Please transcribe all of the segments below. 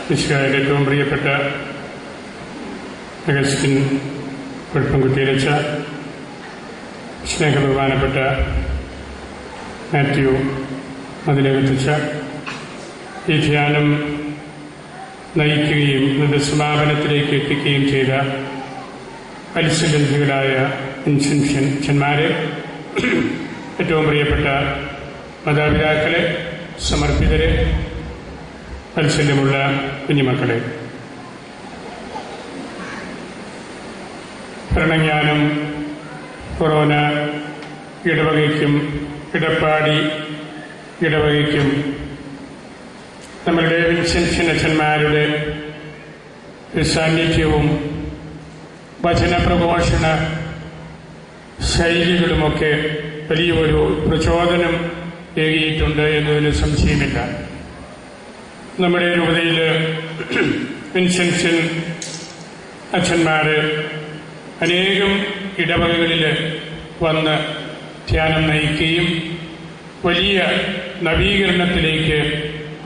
മിശിഹായുടെ ഏറ്റവും പ്രിയപ്പെട്ട അഗസ്റ്റിൻ കുഴപ്പംകുത്തിയിലച്ച, സ്നേഹബഹുമാനപ്പെട്ട മാത്യു മതിലകത്തച്ച, ഈ ധ്യാനം നയിക്കുകയും ഇതിൻ്റെ സമാപനത്തിലേക്ക് എത്തിക്കുകയും ചെയ്ത മത്സ്യബന്ധികളായ അച്ഛന്മാരെ, ഏറ്റവും പ്രിയപ്പെട്ട മാതാപിതാക്കളെ, സമർപ്പിതരെ, വാത്സല്യമുള്ള കുഞ്ഞുമക്കളെ, ഭരണജ്ഞാനം കൊറോന ഇടവകയ്ക്കും ഇടപ്പാടി ഇടവകയ്ക്കും നമ്മളുടെ വിൻസെൻഷൻ അച്ഛന്മാരുടെ സാന്നിധ്യവും വചനപ്രഘോഷണ ശൈലികളുമൊക്കെ വലിയൊരു പ്രചോദനം ഏകിയിട്ടുണ്ട് എന്നതിന് സംശയമില്ല. നമ്മുടെ രൂപതയിൽ വിൻസെൻഷൻ അച്ഛന്മാർ അനേകം ഇടവകകളിൽ വന്ന് ധ്യാനം നയിക്കുകയും വലിയ നവീകരണത്തിലേക്ക്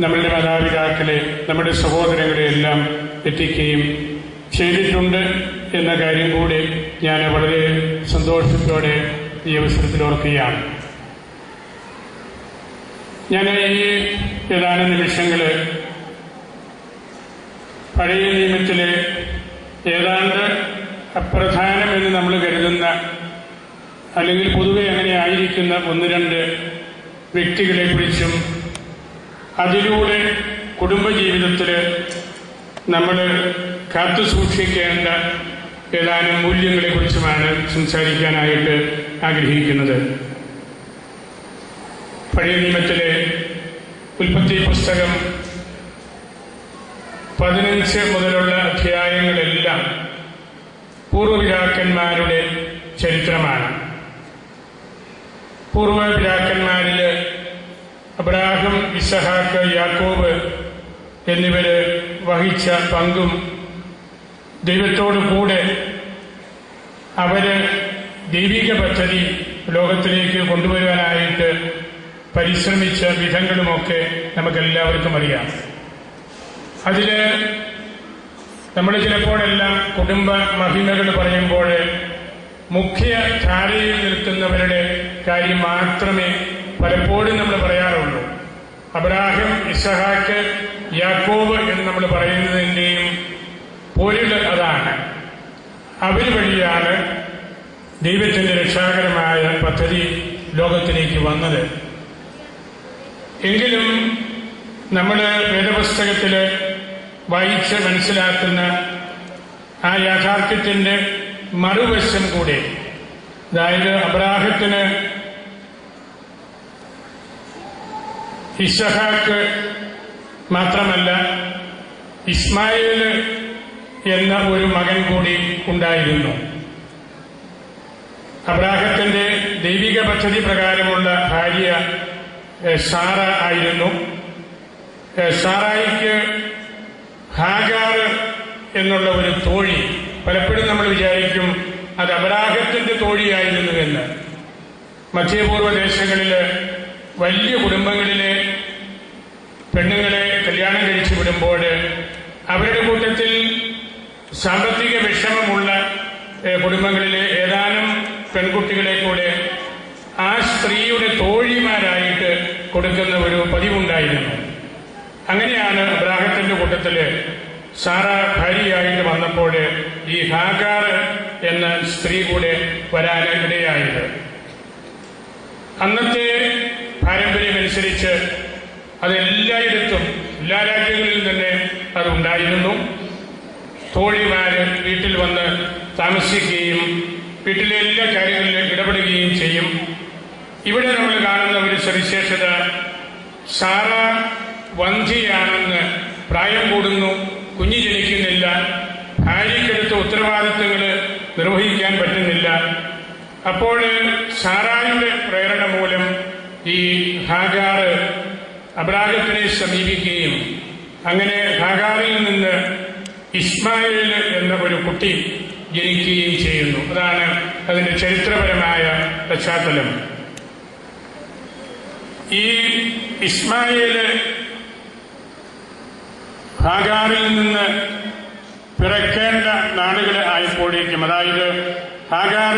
നമ്മളുടെ മാതാപിതാക്കളെ, നമ്മുടെ സഹോദരങ്ങളെ എല്ലാം എത്തിക്കുകയും ചെയ്തിട്ടുണ്ട് എന്ന കാര്യം കൂടി ഞാൻ വളരെ സന്തോഷത്തോടെ ഈ അവസരത്തിൽ ഓർക്കുകയാണ്. ഞാൻ ഈ ഏതാനും നിമിഷങ്ങൾ പഴയ നിയമത്തിലെ ഏതാണ്ട് അപ്രധാനമെന്ന് നമ്മൾ കരുതുന്ന, അല്ലെങ്കിൽ പൊതുവെ അങ്ങനെ ആയിരിക്കുന്ന ഒന്ന് രണ്ട് വ്യക്തികളെ കുറിച്ചും അതിലൂടെ കുടുംബജീവിതത്തിൽ നമ്മൾ കാത്തു സൂക്ഷിക്കേണ്ട ഏതാനും മൂല്യങ്ങളെക്കുറിച്ചുമാണ് സംസാരിക്കാനായിട്ട് ആഗ്രഹിക്കുന്നത്. പഴയ നിയമത്തിലെ ഉൽപ്പത്തി പുസ്തകം 15 മുതലുള്ള അധ്യായങ്ങളെല്ലാം പൂർവ്വപിതാക്കന്മാരുടെ ചരിത്രമാണ്. പൂർവ്വപിതാക്കന്മാരിൽ അബ്രാഹം, ഇസഹാക്ക്, യാക്കോബ് എന്നിവര് വഹിച്ച പങ്കും ദൈവത്തോടു കൂടെ അവര് ദൈവിക പദ്ധതി ലോകത്തിലേക്ക് കൊണ്ടുവരാനായിട്ട് പരിശ്രമിച്ച വിധങ്ങളുമൊക്കെ നമുക്കെല്ലാവർക്കും അറിയാം. അതില് നമ്മൾ ചിലപ്പോഴെല്ലാം കുടുംബ മഹിമകൾ പറയുമ്പോൾ മുഖ്യധാരയിൽ നിൽക്കുന്നവരുടെ കാര്യം മാത്രമേ പലപ്പോഴും നമ്മൾ പറയാറുള്ളൂ. അബ്രാഹം, ഇസഹാക്ക്, യാക്കോബ് എന്ന് നമ്മൾ പറയുന്നതിൻ്റെയും പൊരുൾ അതാണ്. അവർ വഴിയാണ് ദൈവത്തിന്റെ രക്ഷാകരമായ പദ്ധതി ലോകത്തിലേക്ക് വന്നത്. എങ്കിലും നമ്മൾ വേദപുസ്തകത്തിൽ വായിച്ച് മനസ്സിലാക്കുന്ന ആ യാഥാർത്ഥ്യത്തിന്റെ മറുവശം കൂടെ, അതായത് അബ്രാഹത്തിന് ഇസഹാക്ക് മാത്രമല്ല ഇസ്മായിൽ എന്ന ഒരു മകൻ കൂടി ഉണ്ടായിരുന്നു. അബ്രാഹത്തിന്റെ ദൈവിക പദ്ധതി പ്രകാരമുള്ള ഭാര്യ സാറ ആയിരുന്നു. സാറായിക്ക് ഹാഗാർ എന്നുള്ള ഒരു തോഴി, പലപ്പോഴും നമ്മൾ വിചാരിക്കും അത് അബ്രാഹത്തിന്റെ തോഴിയായിരുന്നുവെന്ന്. മധ്യപൂർവ്വ ദേശങ്ങളിൽ വലിയ കുടുംബങ്ങളിലെ പെണ്ണുങ്ങളെ കല്യാണം കഴിച്ചു വിടുമ്പോൾ അവരുടെ കൂട്ടത്തിൽ സാമ്പത്തിക വിഷമമുള്ള കുടുംബങ്ങളിലെ ഏതാനും പെൺകുട്ടികളെ കൂടെ ആ സ്ത്രീയുടെ തോഴിമാരായിട്ട് കൊടുക്കുന്ന ഒരു പതിവുണ്ടായിരുന്നു. അങ്ങനെയാണ് അബ്രാഹത്തിന്റെ കൂട്ടത്തില് സാറ ഭാര്യയായിട്ട് വന്നപ്പോൾ ഈ ഹാഗാർ എന്ന സ്ത്രീ കൂടെ വരാനിടയായത്. അന്നത്തെ പാരമ്പര്യമനുസരിച്ച് അതെല്ലായിടത്തും, എല്ലാ രാജ്യങ്ങളിലും തന്നെ അതുണ്ടായിരുന്നു. തോഴിമാര് വീട്ടിൽ വന്ന് താമസിക്കുകയും വീട്ടിലെ എല്ലാ കാര്യങ്ങളിലും ഇടപെടുകയും ചെയ്യും. ഇവിടെ നമ്മൾ കാണുന്ന ഒരു സവിശേഷത, സാറ വന്ധ്യയാണെന്ന്, പ്രായം കൂടുന്നു, കുഞ്ഞ് ജനിക്കുന്നില്ല, ഭാര്യയ്ക്കെടുത്ത ഉത്തരവാദിത്തങ്ങൾ നിർവഹിക്കാൻ പറ്റുന്നില്ല. അപ്പോൾ സാറായുടെ പ്രേരണ മൂലം ഈ ഹാഗാർ അബ്രാഹത്തിനെ സമീപിക്കുകയും അങ്ങനെ ഹാഗാറിൽ നിന്ന് ഇസ്മായിൽ എന്ന ഒരു കുട്ടി ജനിക്കുകയും ചെയ്യുന്നു. അതാണ് അതിന്റെ ചരിത്രപരമായ പശ്ചാത്തലം. ഈ ഇസ്മായിൽ ഹാഗാറിൽ നിന്ന് പിറക്കേണ്ട നാളുകൾ ആയപ്പോഴേക്കും, അതായത് ഹാഗാർ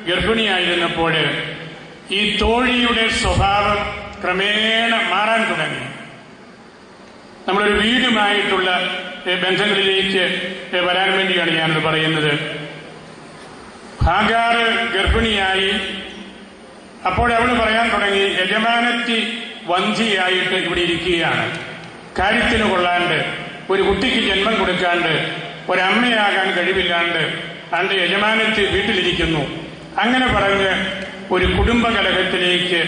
ഗർഭിണിയായിരുന്നപ്പോൾ ഈ തോഴിയുടെ സ്വഭാവം ക്രമേണ മാറാൻ തുടങ്ങി. നമ്മളൊരു വീടുമായിട്ടുള്ള ബന്ധങ്ങളിലേക്ക് വരാൻ വേണ്ടിയാണ് ഞാനത് പറയുന്നത്. ഹാഗാർ ഗർഭിണിയായി. അപ്പോൾ അവൾ പറയാൻ തുടങ്ങി, യജമാനത്തി വന്ധ്യയായിട്ട് ഇവിടെ ഇരിക്കുകയാണ്, കാര്യത്തിന് കൊള്ളാണ്ട്, ഒരു കുട്ടിക്ക് ജന്മം കൊടുക്കാണ്ട്, ഒരമ്മയാകാൻ കഴിവില്ലാണ്ട് അണ്ട് യജമാനത്തി വീട്ടിലിരിക്കുന്നു. അങ്ങനെ പറഞ്ഞ് ഒരു കുടുംബ കലഹത്തിലേക്ക്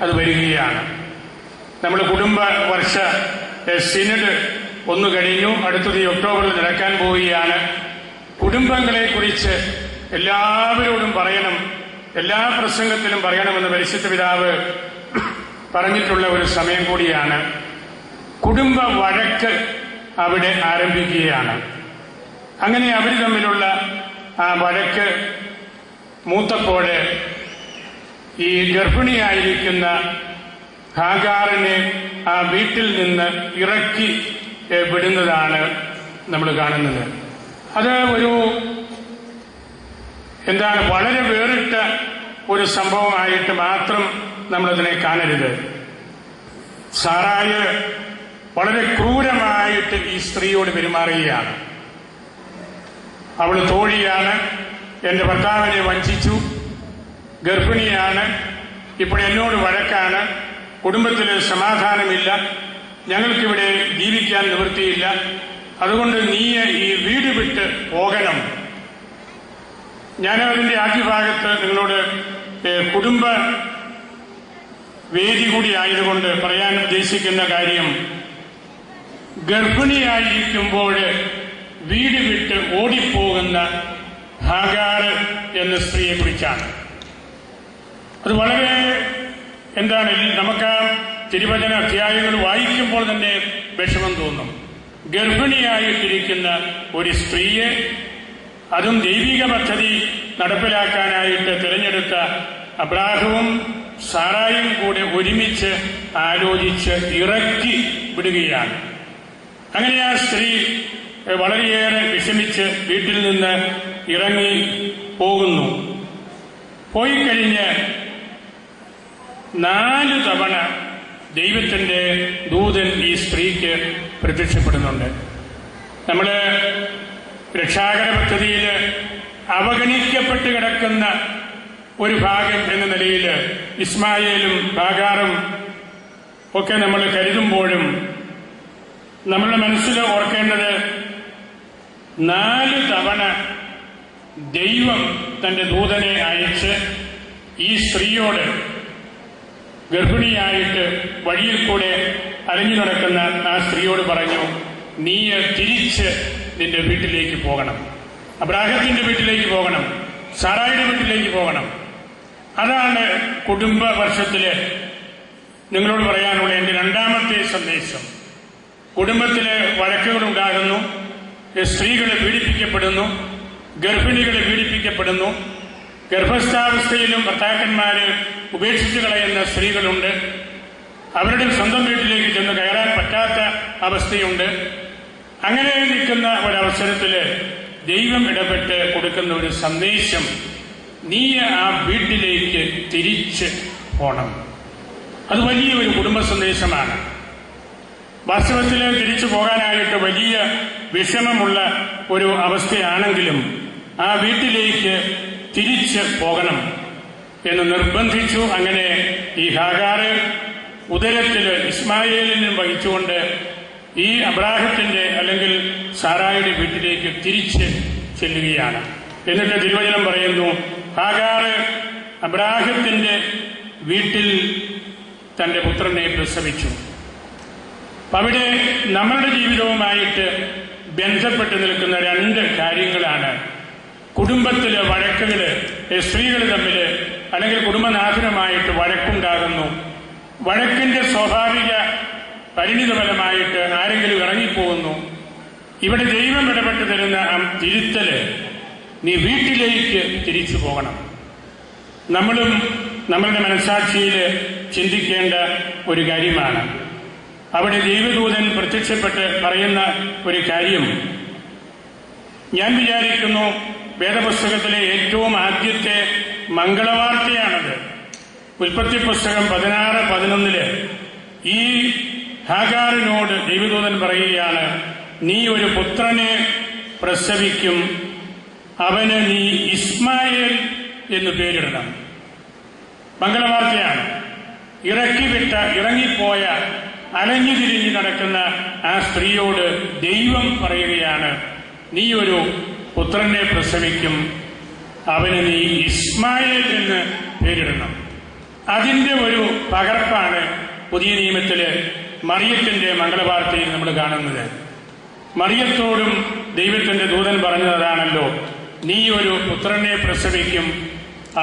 അത് വരികയാണ്. നമ്മൾ കുടുംബ വർഷ സിനഡ് ഒന്ന് കഴിഞ്ഞു, അടുത്തത് ഈ ഒക്ടോബറിൽ നടക്കാൻ പോവുകയാണ്. കുടുംബങ്ങളെക്കുറിച്ച് എല്ലാവരോടും പറയണം, എല്ലാ പ്രസംഗത്തിലും പറയണമെന്ന് പരിശുദ്ധ പിതാവ് പറഞ്ഞിട്ടുള്ള ഒരു സമയം കൂടിയാണ്. കുടുംബ വഴക്ക് അവിടെ ആരംഭിക്കുകയാണ്. അങ്ങനെ അവർ തമ്മിലുള്ള ആ വഴക്ക് മൂത്തപ്പോൾ ഈ ഗർഭിണിയായിരിക്കുന്ന ഹാഗാറിനെ ആ വീട്ടിൽ നിന്ന് ഇറക്കി വിടുന്നതാണ് നമ്മൾ കാണുന്നത്. അത് ഒരു വളരെ വേറിട്ട ഒരു സംഭവമായിട്ട് മാത്രം നമ്മളതിനെ കാണരുത്. സാറായ് വളരെ ക്രൂരമായിട്ട് ഈ സ്ത്രീയോട് പെരുമാറുകയാണ്. അവൾ തോഴിയാണ്, എന്റെ ഭർത്താവിനെ വഞ്ചിച്ചു, ഗർഭിണിയാണ്, ഇപ്പോൾ എന്നോട് വഴക്കാണ്, കുടുംബത്തിൽ സമാധാനമില്ല, ഞങ്ങൾക്കിവിടെ ജീവിക്കാൻ നിവൃത്തിയില്ല, അതുകൊണ്ട് നീ ഈ വീട് വിട്ട് പോകണം. ഞാൻ അതിന്റെ ആദ്യ ഭാഗത്ത് നിങ്ങളോട് കുടുംബ വേദി കൂടി ആയതുകൊണ്ട് പറയാൻ ഉദ്ദേശിക്കുന്ന കാര്യം, ഗർഭിണിയായിരിക്കുമ്പോൾ വീട് വിട്ട് ഓടിപ്പോകുന്ന ഹാഗാർ എന്ന സ്ത്രീയെ കുറിച്ചാണ്. അത് വളരെ നമുക്ക് ആ തിരുവചന അധ്യായങ്ങൾ വായിക്കുമ്പോൾ തന്നെ വിഷമം തോന്നും. ഗർഭിണിയായിട്ടിരിക്കുന്ന ഒരു സ്ത്രീയെ, അതും ദൈവിക പദ്ധതി നടപ്പിലാക്കാനായിട്ട് തിരഞ്ഞെടുത്ത അബ്രാഹവും സാറായും കൂടെ ഒരുമിച്ച് ആലോചിച്ച് ഇറക്കി വിടുകയാണ്. അങ്ങനെ ആ സ്ത്രീ വളരെയേറെ വിഷമിച്ച് വീട്ടിൽ നിന്ന് ഇറങ്ങി പോകുന്നു. പോയി കഴിഞ്ഞ് 4 തവണ ദൈവത്തിന്റെ ദൂതൻ ഈ സ്ത്രീക്ക് പ്രത്യക്ഷപ്പെടുന്നുണ്ട്. നമ്മള് രക്ഷാകര പദ്ധതിയിൽ അവഗണിക്കപ്പെട്ട് കിടക്കുന്ന ഒരു ഭാഗം എന്ന നിലയിൽ ഇസ്മായേലും ഹാഗാറും ഒക്കെ നമ്മൾ കരുതുമ്പോഴും നമ്മളുടെ മനസ്സിൽ ഓർക്കേണ്ടത് 4 തവണ ദൈവം തന്റെ ദൂതനെ അയച്ച് ഈ സ്ത്രീയോട്, ഗർഭിണിയായിട്ട് വഴിയിൽ കൂടെ അലഞ്ഞു നടക്കുന്ന ആ സ്ത്രീയോട് പറഞ്ഞു, നീ തിരിച്ച് നിന്റെ വീട്ടിലേക്ക് പോകണം, അബ്രാഹത്തിന്റെ വീട്ടിലേക്ക് പോകണം, സാറായുടെ വീട്ടിലേക്ക് പോകണം. അതാണ് കുടുംബ വർഷത്തില് നിങ്ങളോട് പറയാനുള്ള എന്റെ 2ാമത്തെ സന്ദേശം. കുടുംബത്തിലെ വഴക്കുകളുണ്ടാകുന്നു, സ്ത്രീകൾ പീഡിപ്പിക്കപ്പെടുന്നു, ഗർഭിണികൾ പീഡിപ്പിക്കപ്പെടുന്നു, ഗർഭസ്ഥാവസ്ഥയിലും ഭർത്താക്കന്മാര് ഉപേക്ഷിച്ചു കളയുന്ന സ്ത്രീകളുണ്ട്, അവരുടെ സ്വന്തം വീട്ടിലേക്ക് ചെന്ന് കയറാൻ പറ്റാത്ത അവസ്ഥയുണ്ട്. അങ്ങനെ നിൽക്കുന്ന ഒരവസരത്തില് ദൈവം ഇടപെട്ട് കൊടുക്കുന്ന ഒരു സന്ദേശം, നീ ആ വീട്ടിലേക്ക് തിരിച്ച് പോണം. അത് വലിയൊരു കുടുംബ സന്ദേശമാണ്. വാസ്തവത്തിൽ തിരിച്ചു പോകാനായിട്ട് വലിയ വിഷമമുള്ള ഒരു അവസ്ഥയാണെങ്കിലും ആ വീട്ടിലേക്ക് തിരിച്ച് പോകണം എന്ന് നിർബന്ധിച്ചു. അങ്ങനെ ഈ ഹാഗാർ ഉദരത്തിൽ ഇസ്മായേലിനും വഹിച്ചുകൊണ്ട് ഈ അബ്രാഹത്തിന്റെ അല്ലെങ്കിൽ സാറായുടെ വീട്ടിലേക്ക് തിരിച്ച് ചെല്ലുകയാണ്. എന്നിട്ട് തിരുവചനം പറയുന്നു, ഹാഗാർ അബ്രാഹത്തിന്റെ വീട്ടിൽ തന്റെ പുത്രനെ പ്രസവിച്ചു. അവിടെ നമ്മളുടെ ജീവിതവുമായിട്ട് ബന്ധപ്പെട്ട് നിൽക്കുന്ന 2 കാര്യങ്ങളാണ്. കുടുംബത്തിലെ വഴക്കുകള്, സ്ത്രീകൾ തമ്മിൽ അല്ലെങ്കിൽ കുടുംബനാഥനുമായിട്ട് വഴക്കുണ്ടാകുന്നു. വഴക്കിന്റെ സ്വാഭാവിക പരിണിതഫലമായിട്ട് ആരെങ്കിലും ഇറങ്ങിപ്പോകുന്നു. ഇവിടെ ദൈവം ഇടപെട്ട് തരുന്ന തിരുത്തല്, നീ വീട്ടിലേക്ക് തിരിച്ചു പോകണം. നമ്മളും നമ്മളുടെ മനസാക്ഷിയിൽ ചിന്തിക്കേണ്ട ഒരു കാര്യമാണ്. അവിടെ ദൈവദൂതൻ പ്രത്യക്ഷപ്പെട്ട് പറയുന്ന ഒരു കാര്യം, ഞാൻ വിചാരിക്കുന്നു വേദപുസ്തകത്തിലെ ഏറ്റവും ആദ്യത്തെ മംഗളവാർത്തയാണത്. ഉൽപ്പത്തി പുസ്തകം 16:11 ഈ ഹാഗാറിനോട് ദൈവദൂതൻ പറയുകയാണ്, നീ ഒരു പുത്രനെ പ്രസവിക്കും, അവന് നീ ഇസ്മായേൽ എന്ന് പേരിടണം. മംഗളവാർത്തയാണ്. ഇറങ്ങിപ്പോയ അലഞ്ഞു തിരിഞ്ഞു നടക്കുന്ന ആ സ്ത്രീയോട് ദൈവം പറയുകയാണ്, നീ ഒരു പുത്രനെ പ്രസവിക്കും, അവന് നീ ഇസ്മായേൽ എന്ന് പേരിടണം. അതിന്റെ ഒരു പകർപ്പാണ് പുതിയ നിയമത്തില് മറിയത്തിന്റെ മംഗളവാർത്തയിൽ നമ്മൾ കാണുന്നത്. മറിയത്തോടും ദൈവത്തിന്റെ ദൂതൻ പറഞ്ഞതാണല്ലോ, നീ ഒരു പുത്രനെ പ്രസവിക്കും,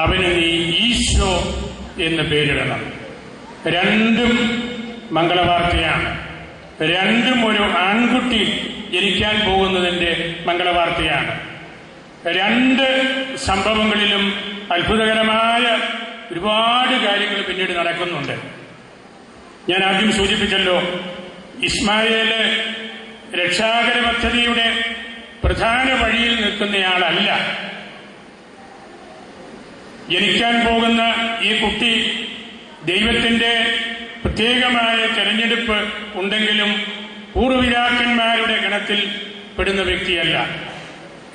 അവന് നീ ഈശോ എന്ന് പേരിടണം. രണ്ടും മംഗളവാർത്തയാണ്. രണ്ടും ഒരു ആൺകുട്ടി ജനിക്കാൻ പോകുന്നതിന്റെ മംഗളവാർത്തയാണ്. രണ്ട് സംഭവങ്ങളിലും അത്ഭുതകരമായ ഒരുപാട് കാര്യങ്ങൾ പിന്നീട് നടക്കുന്നുണ്ട്. ഞാൻ ആദ്യം സൂചിപ്പിച്ചല്ലോ, ഇസ്മായേല് രക്ഷാകര പദ്ധതിയുടെ പ്രധാന വഴിയിൽ നിൽക്കുന്നയാളല്ല. ജനിക്കാൻ പോകുന്ന ഈ കുട്ടി ദൈവത്തിന്റെ പ്രത്യേകമായ തെരഞ്ഞെടുപ്പ് ഉണ്ടെങ്കിലും പൂർവ്വപിതാക്കന്മാരുടെ ഗണത്തിൽ പെടുന്ന വ്യക്തിയല്ല.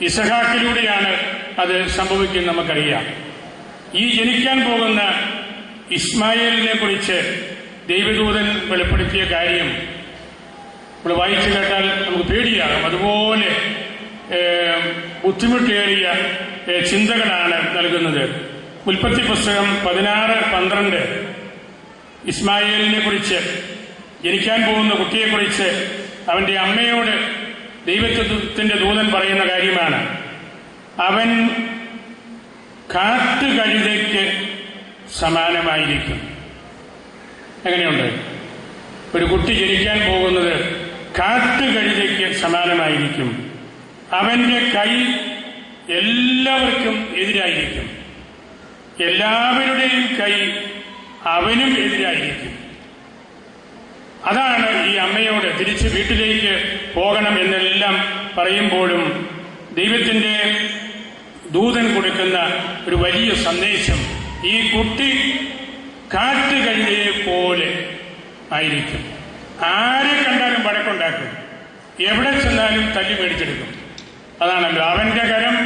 ഇസഹാക്കിലൂടെയാണ് അത് സംഭവിക്കുന്നത്, നമുക്കറിയാം. ഈ ജനിക്കാൻ പോകുന്ന ഇസ്മായേലിനെ കുറിച്ച് ദൈവദൂതൻ വെളിപ്പെടുത്തിയ കാര്യം നമ്മൾ വായിച്ചു കേട്ടാൽ നമുക്ക് പേടിയാകും. അതുപോലെ ബുദ്ധിമുട്ടേറിയ ചിന്തകളാണ് നൽകുന്നത്. ഉൽപ്പത്തി പുസ്തകം 16:12 ഇസ്മായേലിനെ കുറിച്ച്, ജനിക്കാൻ പോകുന്ന കുട്ടിയെക്കുറിച്ച് അവന്റെ അമ്മയോട് ദൈവത്തിന്റെ ദൂതൻ പറയുന്ന കാര്യമാണ്, അവൻ കാട്ടുകഴുതയ്ക്ക് സമാനമായിരിക്കും. എങ്ങനെയുണ്ട്? ഒരു കുട്ടി ജനിക്കാൻ പോകുന്നത് കാട്ടുകഴുതയ്ക്ക് സമാനമായിരിക്കും. അവന്റെ കൈ എല്ലാവർക്കും എതിരായിരിക്കും, എല്ലാവരുടെയും കൈ അവനും എതിരായിരിക്കും. അതാണ് ഈ അമ്മയോട് തിരിച്ച് വീട്ടിലേക്ക് പോകണം എന്നെല്ലാം പറയുമ്പോഴും ദൈവത്തിന്റെ ദൂതൻ കൊടുക്കുന്ന ഒരു വലിയ സന്ദേശം, ഈ കുട്ടി കാട്ടുകഴുതയെ പോലെ ആയിരിക്കും. ആരെ കണ്ടാലും വഴക്കുണ്ടാക്കും, എവിടെ ചെന്നാലും തല്ലി മേടിച്ചെടുക്കും. അതാണല്ലോ, അവന്റെ കരം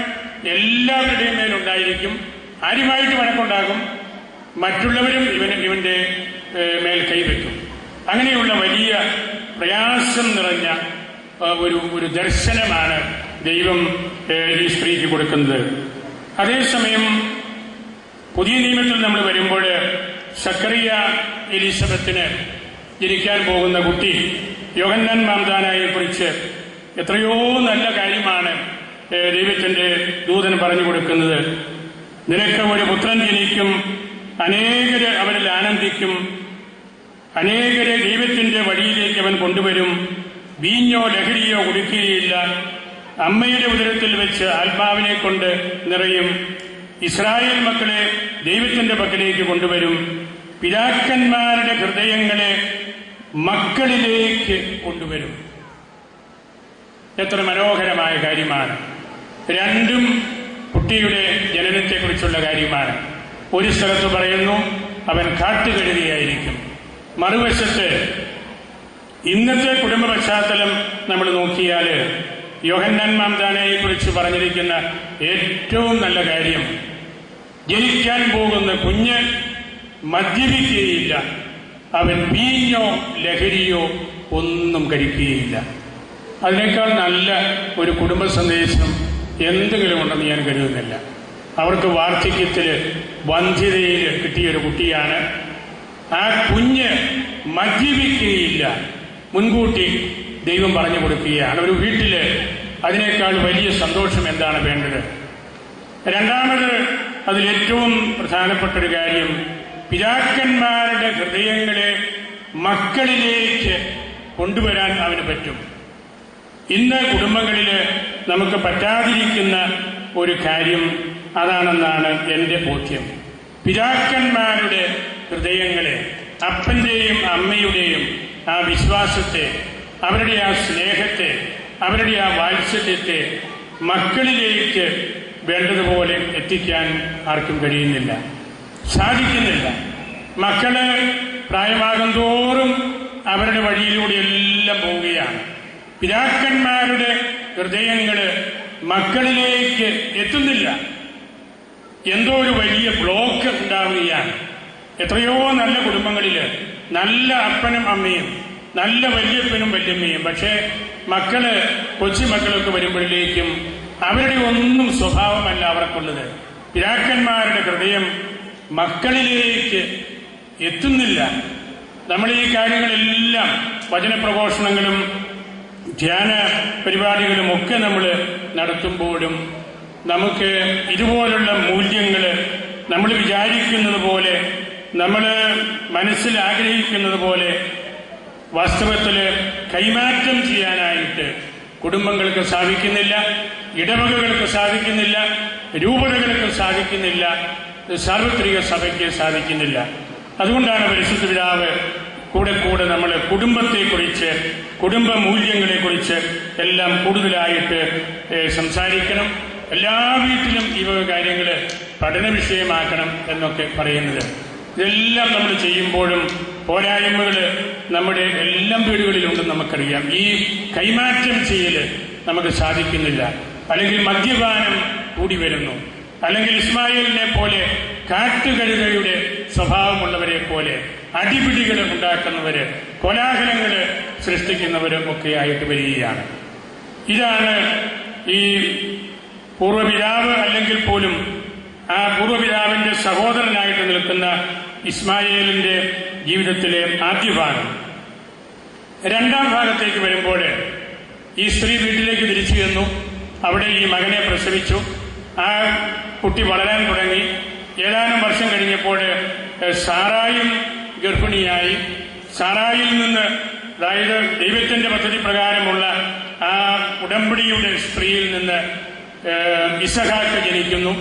എല്ലാവരുടെയും മേലുണ്ടായിരിക്കും. ആരുമായിട്ട് വഴക്കുണ്ടാകും, മറ്റുള്ളവരും ഇവന്റെ മേൽ കൈവയ്ക്കും. അങ്ങനെയുള്ള വലിയ പ്രയാസം നിറഞ്ഞ ഒരു ദർശനമാണ് ദൈവം ഈ സ്ത്രീക്ക് കൊടുക്കുന്നത്. അതേസമയം പുതിയ നിയമത്തിൽ നമ്മൾ വരുമ്പോൾ സക്കറിയ എലിസബത്തിന് ജനിക്കാൻ പോകുന്ന കുട്ടി യോഹന്നാൻ മാംദാനയെ കുറിച്ച് എത്രയോ നല്ല കാര്യമാണ് ദൈവത്തിന്റെ ദൂതൻ പറഞ്ഞു കൊടുക്കുന്നത്. നിനക്ക് ഒരു പുത്രൻ ജനിക്കും, അനേകര് അവരിൽ ആനന്ദിക്കും, അനേകരെ ദൈവത്തിന്റെ വഴിയിലേക്ക് അവൻ കൊണ്ടുവരും, വീഞ്ഞോ ലഹരിയോ കുടിക്കുകയില്ല, അമ്മയുടെ ഉദരത്തിൽ വെച്ച് ആത്മാവിനെ കൊണ്ട് നിറയും, ഇസ്രായേൽ മക്കളെ ദൈവത്തിന്റെ പക്കലേക്ക് കൊണ്ടുവരും, പിതാക്കന്മാരുടെ ഹൃദയങ്ങളെ മക്കളിലേക്ക് കൊണ്ടുവരും. എത്ര മനോഹരമായ കാര്യമാണ്! രണ്ടും കുട്ടിയുടെ ജനനത്തെക്കുറിച്ചുള്ള കാര്യമാണ്. ഒരു സ്ഥലത്ത് പറയുന്നു അവൻ കാട്ടുകഴുതയായിരിക്കും, മറുവശത്ത് ഇന്നത്തെ കുടുംബ പശ്ചാത്തലം നമ്മൾ നോക്കിയാൽ യോഹന്നാൻ മാംദാനയെ കുറിച്ച് പറഞ്ഞിരിക്കുന്ന ഏറ്റവും നല്ല കാര്യം, ജനിക്കാൻ പോകുന്ന കുഞ്ഞ് മദ്യപിക്കുകയില്ല, അവൻ വീഞ്ഞോ ലഹരിയോ ഒന്നും കഴിക്കുകയില്ല. അതിനേക്കാൾ നല്ല ഒരു കുടുംബ സന്ദേശം എന്തെങ്കിലും ഉണ്ടെന്ന് ഞാൻ കരുതുന്നില്ല. അവർക്ക് വാർദ്ധക്യത്തിൽ വന്ധ്യതയിൽ കിട്ടിയൊരു കുട്ടിയാണ്. ആ കുഞ്ഞ് മദ്യപിക്കുകയില്ല, മുൻകൂട്ടി ദൈവം പറഞ്ഞു കൊടുക്കുകയാണ്. ഒരു വീട്ടില് അതിനേക്കാൾ വലിയ സന്തോഷം എന്താണ് വേണ്ടത്? രണ്ടാമത്, അതിലേറ്റവും പ്രധാനപ്പെട്ടൊരു കാര്യം, പിതാക്കന്മാരുടെ ഹൃദയങ്ങളെ മക്കളിലേക്ക് കൊണ്ടുവരാൻ അവന് പറ്റും. ഇന്ന് കുടുംബങ്ങളിൽ നമുക്ക് പറ്റാതിരിക്കുന്ന ഒരു കാര്യം അതാണെന്നാണ് എന്റെ ബോധ്യം. പിതാക്കന്മാരുടെ ഹൃദയങ്ങളെ, അപ്പന്റെയും അമ്മയുടെയും ആ വിശ്വാസത്തെ, അവരുടെ ആ സ്നേഹത്തെ, അവരുടെ ആ വാത്സല്യത്തെ മക്കളിലേക്ക് വേണ്ടതുപോലെ എത്തിക്കാൻ ആർക്കും കഴിയുന്നില്ല, സാധിക്കുന്നില്ല. മക്കള് പ്രായമാകും തോറും അവരുടെ വഴിയിലൂടെ എല്ലാം പോവുകയാണ്. പിതാക്കന്മാരുടെ ഹൃദയങ്ങൾ മക്കളിലേക്ക് എത്തുന്നില്ല. എന്തോ ഒരു വലിയ ബ്ലോക്ക് ഉണ്ടാവുകയാണ്. എത്രയോ നല്ല കുടുംബങ്ങളിൽ നല്ല അപ്പനും അമ്മയും നല്ല വല്യപ്പനും വല്യമ്മയും, പക്ഷേ മക്കള് കൊച്ചുമക്കളൊക്കെ വരുമ്പോഴേക്കും അവരുടെ ഒന്നും സ്വഭാവമല്ല അവർക്കുള്ളത്. പിതാക്കന്മാരുടെ ഹൃദയം മക്കളിലേക്ക് എത്തുന്നില്ല. നമ്മൾ ഈ കാര്യങ്ങളെല്ലാം വചനപ്രഘോഷണങ്ങളും ധ്യാന പരിപാടികളും ഒക്കെ നമ്മൾ നടത്തുമ്പോഴും നമുക്ക് ഇതുപോലുള്ള മൂല്യങ്ങൾ നമ്മൾ വിചാരിക്കുന്നത് പോലെ, നമ്മൾ മനസ്സിൽ ആഗ്രഹിക്കുന്നത് പോലെ വാസ്തവത്തിൽ കൈമാറ്റം ചെയ്യാനായിട്ട് കുടുംബങ്ങൾക്ക് സാധിക്കുന്നില്ല, ഇടവകകൾക്ക് സാധിക്കുന്നില്ല, രൂപതകൾക്ക് സാധിക്കുന്നില്ല, സാർവത്രിക സഭയ്ക്ക് സാധിക്കുന്നില്ല. അതുകൊണ്ടാണ് പരിശുദ്ധ പിതാവ് കൂടെ കൂടെ നമ്മൾ കുടുംബത്തെക്കുറിച്ച്, കുടുംബ മൂല്യങ്ങളെക്കുറിച്ച് എല്ലാം കൂടുതലായിട്ട് സംസാരിക്കണം, എല്ലാ വീട്ടിലും ഈ വക കാര്യങ്ങൾ പഠന വിഷയമാക്കണം എന്നൊക്കെ പറയുന്നത്. ഇതെല്ലാം നമ്മൾ ചെയ്യുമ്പോഴും പോരായ്മകൾ നമ്മുടെ എല്ലാ വീടുകളിലുണ്ടെന്ന് നമുക്കറിയാം. ഈ കൈമാറ്റം ചെയ്യൽ നമുക്ക് സാധിക്കുന്നില്ല. അല്ലെങ്കിൽ മദ്യപാനം കൂടി വരുന്നു, അല്ലെങ്കിൽ ഇസ്മായിലിനെ പോലെ കാട്ടുകഴുകയുടെ സ്വഭാവമുള്ളവരെ പോലെ അടിപിടികൾ ഉണ്ടാക്കുന്നവര്, കോലാഹലങ്ങൾ സൃഷ്ടിക്കുന്നവരും ഒക്കെ ആയിട്ട് വരികയാണ്. ഇതാണ് ഈ പൂർവ്വപിതാവ്, അല്ലെങ്കിൽ പോലും ആ പൂർവ്വപിതാവിന്റെ സഹോദരനായിട്ട് നിൽക്കുന്ന ഇസ്മായേലിന്റെ ജീവിതത്തിലെ ആദ്യ ഭാഗം. രണ്ടാം ഭാഗത്തേക്ക് വരുമ്പോൾ ഈ സ്ത്രീ വീട്ടിലേക്ക് തിരിച്ചു ചെന്നു. അവിടെ ഈ മകനെ പ്രസവിച്ചു. ആ കുട്ടി വളരാൻ തുടങ്ങി. ഏതാനും വർഷം കഴിഞ്ഞപ്പോൾ സാറായും ഗർഭിണിയായി. സാറായിൽ നിന്ന്, അതായത് ദൈവത്തിന്റെ പദ്ധതി പ്രകാരമുള്ള ആ ഉടമ്പടിയുടെ സ്ത്രീയിൽ നിന്ന് ഇസഹാക്ക് ജനിക്കുന്നു.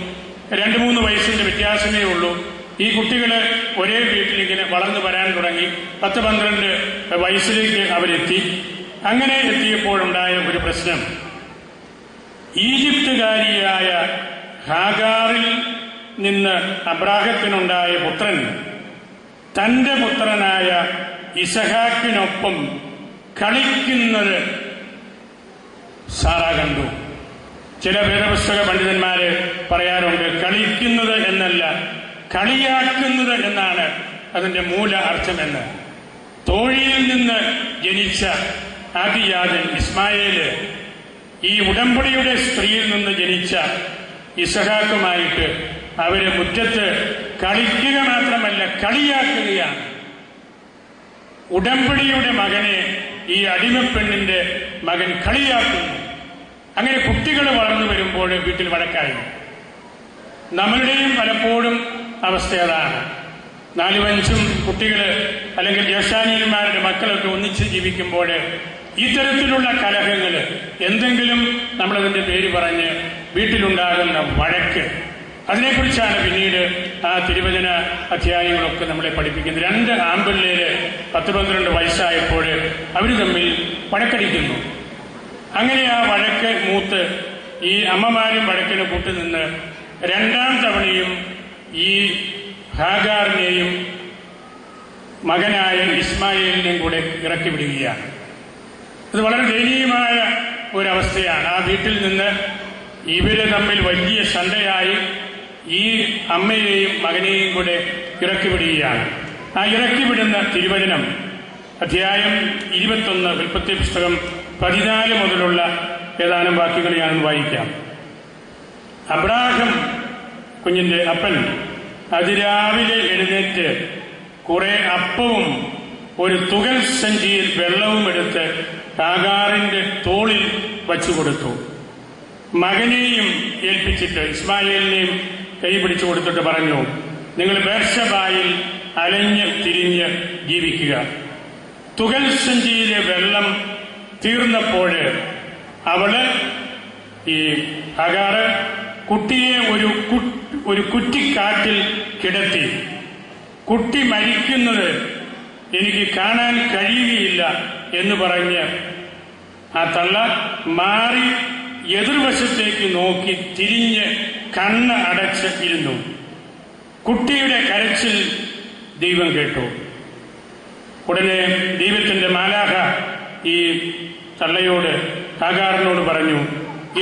2-3 വയസ്സിന്റെ വ്യത്യാസമേ ഉള്ളൂ. ഈ കുട്ടികള് ഒരേ വീട്ടിലിങ്ങനെ വളർന്നു വരാൻ തുടങ്ങി. 10-12 വയസ്സിലേക്ക് അവരെത്തി. അങ്ങനെ എത്തിയപ്പോഴുണ്ടായ ഒരു പ്രശ്നം, ഈജിപ്തുകാരിയായ ഹാഗാറിൽ നിന്ന് അബ്രാഹത്തിനുണ്ടായ പുത്രൻ തന്റെ പുത്രനായ ഇസഹാക്കിനൊപ്പം കളിക്കുന്നത് സാറ കണ്ടു. ചില വേദപുസ്തക പണ്ഡിതന്മാര് പറയാറുണ്ട്, കളിക്കുന്നത് എന്നല്ല, കളിയാക്കുന്നത് എന്നാണ് അതിന്റെ മൂല അർത്ഥമെന്ന്. തോഴിയിൽ നിന്ന് ജനിച്ച ആദിജാതൻ ഇസ്മായേല് ഈ ഉടമ്പടിയുടെ സ്ത്രീയിൽ നിന്ന് ജനിച്ച ഇസഹാക്കുമായിട്ട് അവര് മുറ്റത്ത് കളിക്കുക മാത്രമല്ല, കളിയാക്കുകയാണ്. ഉടമ്പടിയുടെ മകനെ ഈ അടിമപ്പെണ്ണിന്റെ മകൻ കളിയാക്കുന്നു. അങ്ങനെ കുട്ടികൾ വളർന്നു വരുമ്പോൾ വീട്ടിൽ വഴക്കായി. നമ്മളുടെയും പലപ്പോഴും അവസ്ഥ അതാണ്. 4-5 കുട്ടികൾ അല്ലെങ്കിൽ ജ്യേഷ്ഠാനിയന്മാരുടെ മക്കളൊക്കെ ഒന്നിച്ച് ജീവിക്കുമ്പോൾ ഇത്തരത്തിലുള്ള കലഹങ്ങൾ, എന്തെങ്കിലും നമ്മളതിന്റെ പേര് പറഞ്ഞ് വീട്ടിലുണ്ടാകുന്ന വഴക്ക്, അതിനെക്കുറിച്ചാണ് പിന്നീട് ആ തിരുവചന അധ്യായങ്ങളൊക്കെ നമ്മളെ പഠിപ്പിക്കുന്നത്. 2 ആൺപിള്ളേര് 10-12 വയസ്സായപ്പോൾ അവർ തമ്മിൽ വഴക്കടിക്കുന്നു. അങ്ങനെ ആ വഴക്ക് മൂത്ത് ഈ അമ്മമാരും വഴക്കിന് കൂട്ടുനിന്ന് 2ാം തവണയും ഈ ഹാഗാറിനെയും മകനായ ഇസ്മായേലിനെയും കൂടെ ഇറക്കി വിടുകയാണ്. ഇത് വളരെ ദയനീയമായ ഒരവസ്ഥയാണ്. ആ വീട്ടിൽ നിന്ന് ഇവര് തമ്മിൽ വലിയ ശണ്ടയായി ഈ അമ്മയെയും മകനെയും കൂടെ ഇറക്കി വിടുകയാണ്. ആ ഇറക്കി വിടുന്ന തിരുവചനം അധ്യായം 21, ഉൽപ്പത്തി പുസ്തകം 14 മുതലുള്ള ഏതാനും വാക്യങ്ങൾ ഞാൻ വായിക്കാം. അബ്രാഹം കുഞ്ഞിന്റെ അപ്പൻ അതിരാവിലെ എഴുന്നേറ്റ് കുറെ അപ്പവും ഒരു തുകൽ സഞ്ചിയിൽ വെള്ളവും എടുത്ത് ഹാഗാറിന്റെ തോളിൽ വച്ചു കൊടുത്തു. മകനെയും ഏൽപ്പിച്ചിട്ട് ഇസ്മായേലിനെയും കൈ പിടിച്ചു കൊടുത്തിട്ട് പറഞ്ഞു, നിങ്ങൾ ബേർശബായിൽ അലഞ്ഞ് തിരിഞ്ഞ് ജീവിക്കുക. തുകൽ സഞ്ചിയിലെ വെള്ളം തീർന്നപ്പോൾ അവള്, ഈ ഹാഗാറ്, കുട്ടിയെ ഒരു കുറ്റിക്കാട്ടിൽ കിടത്തി. കുട്ടി മരിക്കുന്നത് എനിക്ക് കാണാൻ കഴിയുകയില്ല എന്ന് പറഞ്ഞ് ആ തള്ള മാറി എതിർവശത്തേക്ക് നോക്കി തിരിഞ്ഞ് കണ്ണ് അടച്ച് ഇരുന്നു. കുട്ടിയുടെ കരച്ചിൽ ദൈവം കേട്ടു. ഉടനെ ദൈവത്തിന്റെ മാലാഖ ഈ തള്ളയോട്, ഹാഗാറിനോട് പറഞ്ഞു,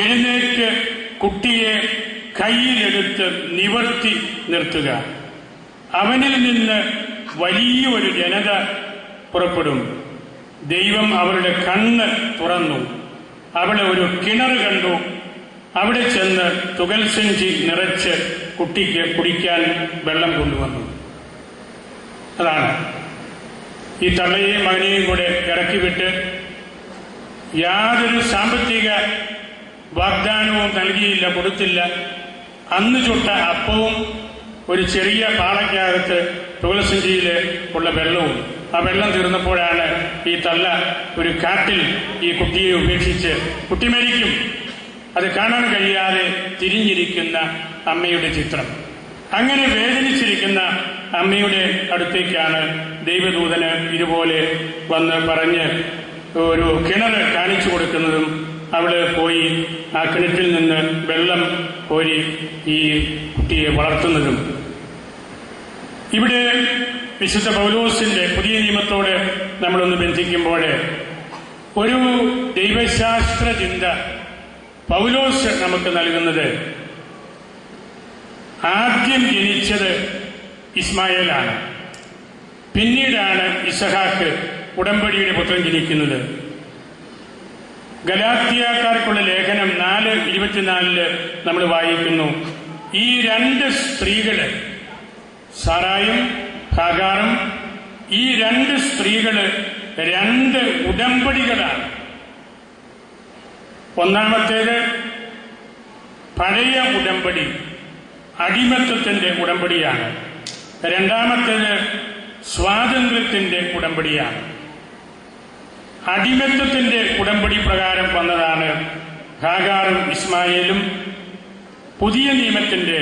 എഴുന്നേറ്റ് കുട്ടിയെ കയ്യിലെടുത്ത് നിവർത്തി നിർത്തുക. അവനിൽ നിന്ന് വലിയൊരു ജനത പുറപ്പെടും. ദൈവം അവരുടെ കണ്ണ് തുറന്നു. അവിടെ ഒരു കിണർ കണ്ടു. അവിടെ ചെന്ന് തുകൽസഞ്ചി നിറച്ച് കുട്ടിക്ക് കുടിക്കാൻ വെള്ളം കൊണ്ടുവന്നു. അതാണ് ഈ തള്ളയെയും മകനെയും കൂടെ ഇറക്കിവിട്ട് യാതൊരു സാമ്പത്തിക വാഗ്ദാനവും നൽകിയില്ല, കൊടുത്തില്ല. അന്ന് ചുട്ട അപ്പവും ഒരു ചെറിയ പാളയ്ക്കകത്ത് തുകൽസഞ്ചിയിൽ ഉള്ള വെള്ളവും, ആ വെള്ളം തീർന്നപ്പോഴാണ് ഈ തള്ള ഒരു കാട്ടിൽ ഈ കുട്ടിയെ ഉപേക്ഷിച്ച്, കുട്ടി മരിക്കും, അത് കാണാൻ കഴിയാതെ തിരിഞ്ഞിരിക്കുന്ന അമ്മയുടെ ചിത്രം. അങ്ങനെ വേദനിച്ചിരിക്കുന്ന അമ്മയുടെ അടുത്തേക്കാണ് ദൈവദൂതന് ഇതുപോലെ വന്ന് പറഞ്ഞ് ഒരു കിണർ കാണിച്ചു കൊടുക്കുന്നതും അവള് പോയി ആ കിണറ്റിൽ നിന്ന് വെള്ളം കോരി ഈ കുട്ടിയെ വളർത്തുന്നതും. ഇവിടെ വിശുദ്ധ പൗലോസിന്റെ പുതിയ നിയമത്തോട് നമ്മളൊന്ന് ബന്ധിക്കുമ്പോൾ ഒരു ദൈവശാസ്ത്ര ചിന്ത പൗലോസ് നമുക്ക് നൽകുന്നത്, ആദ്യം ജനിച്ചത് ഇസ്മായേലാണ്, പിന്നീടാണ് ഇസഹാക്ക് ഉടമ്പടിയുടെ പുത്രൻ ജനിക്കുന്നത്. ഗലാത്യക്കാർക്കുള്ള ലേഖനം 4:24 നമ്മൾ വായിക്കുന്നു, ഈ രണ്ട് സ്ത്രീകള്, സാറായും ഹാഗാറും, ഈ രണ്ട് സ്ത്രീകള് രണ്ട് ഉടമ്പടികളാണ്. ഒന്നാമത്തേത് പഴയ ഉടമ്പടി, അടിമത്വത്തിന്റെ ഉടമ്പടിയാണ്. രണ്ടാമത്തേത് സ്വാതന്ത്ര്യത്തിന്റെ ഉടമ്പടിയാണ്. അടിമത്വത്തിന്റെ ഉടമ്പടി പ്രകാരം വന്നതാണ് ഹാഗാറും ഇസ്മായേലും. പുതിയ നിയമത്തിന്റെ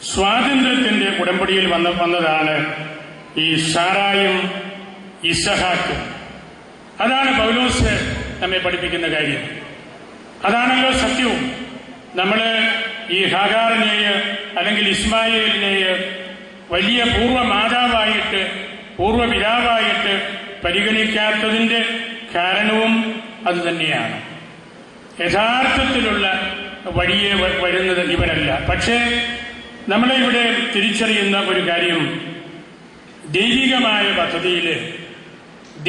സ്വാതന്ത്ര്യത്തിന്റെ ഉടമ്പടിയിൽ വന്നതാണ് ഈ സാറായും ഇസഹാക്കും. അതാണ് പൗലോസ് നമ്മെ പഠിപ്പിക്കുന്ന കാര്യം. അതാണല്ലോ സത്യവും. നമ്മൾ ഈ ഹാഗാറിനെയോ അല്ലെങ്കിൽ ഇസ്മായേലിനെയോ വലിയ പൂർവ്വ മാതാവായിട്ട്, പൂർവ്വ പിതാവായിട്ട് പരിഗണിക്കാത്തതിന്റെ കാരണവും അതുതന്നെയാണ്. യഥാർത്ഥത്തിലുള്ള വഴിയെ വരുന്നത് ഇവരല്ല. പക്ഷേ നമ്മളിവിടെ തിരിച്ചറിയുന്ന ഒരു കാര്യം, ദൈവികമായ പദ്ധതിയിൽ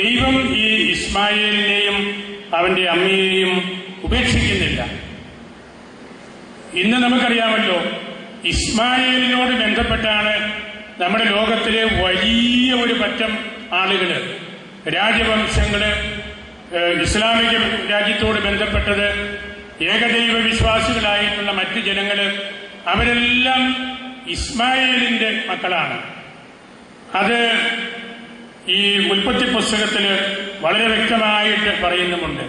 ദൈവം ഈ ഇസ്മായേലിനെയും അവന്റെ അമ്മയെയും ഉപേക്ഷിക്കുന്നില്ല. ഇന്ന് നമുക്കറിയാമല്ലോ, ഇസ്മായേലിനോട് ബന്ധപ്പെട്ടാണ് നമ്മുടെ ലോകത്തിലെ വലിയ ഒരു പറ്റം ആളുകള്, രാജവംശങ്ങള്, ഇസ്ലാമിക രാജ്യത്തോട് ബന്ധപ്പെട്ടത്, ഏകദൈവ വിശ്വാസികളായിട്ടുള്ള മറ്റു ജനങ്ങള്, അവരെല്ലാം ഇസ്മായേലിന്റെ മക്കളാണ്. അത് ഈ ഉൽപ്പത്തി പുസ്തകത്തില് വളരെ വ്യക്തമായിട്ട് പറയുന്നുമുണ്ട്.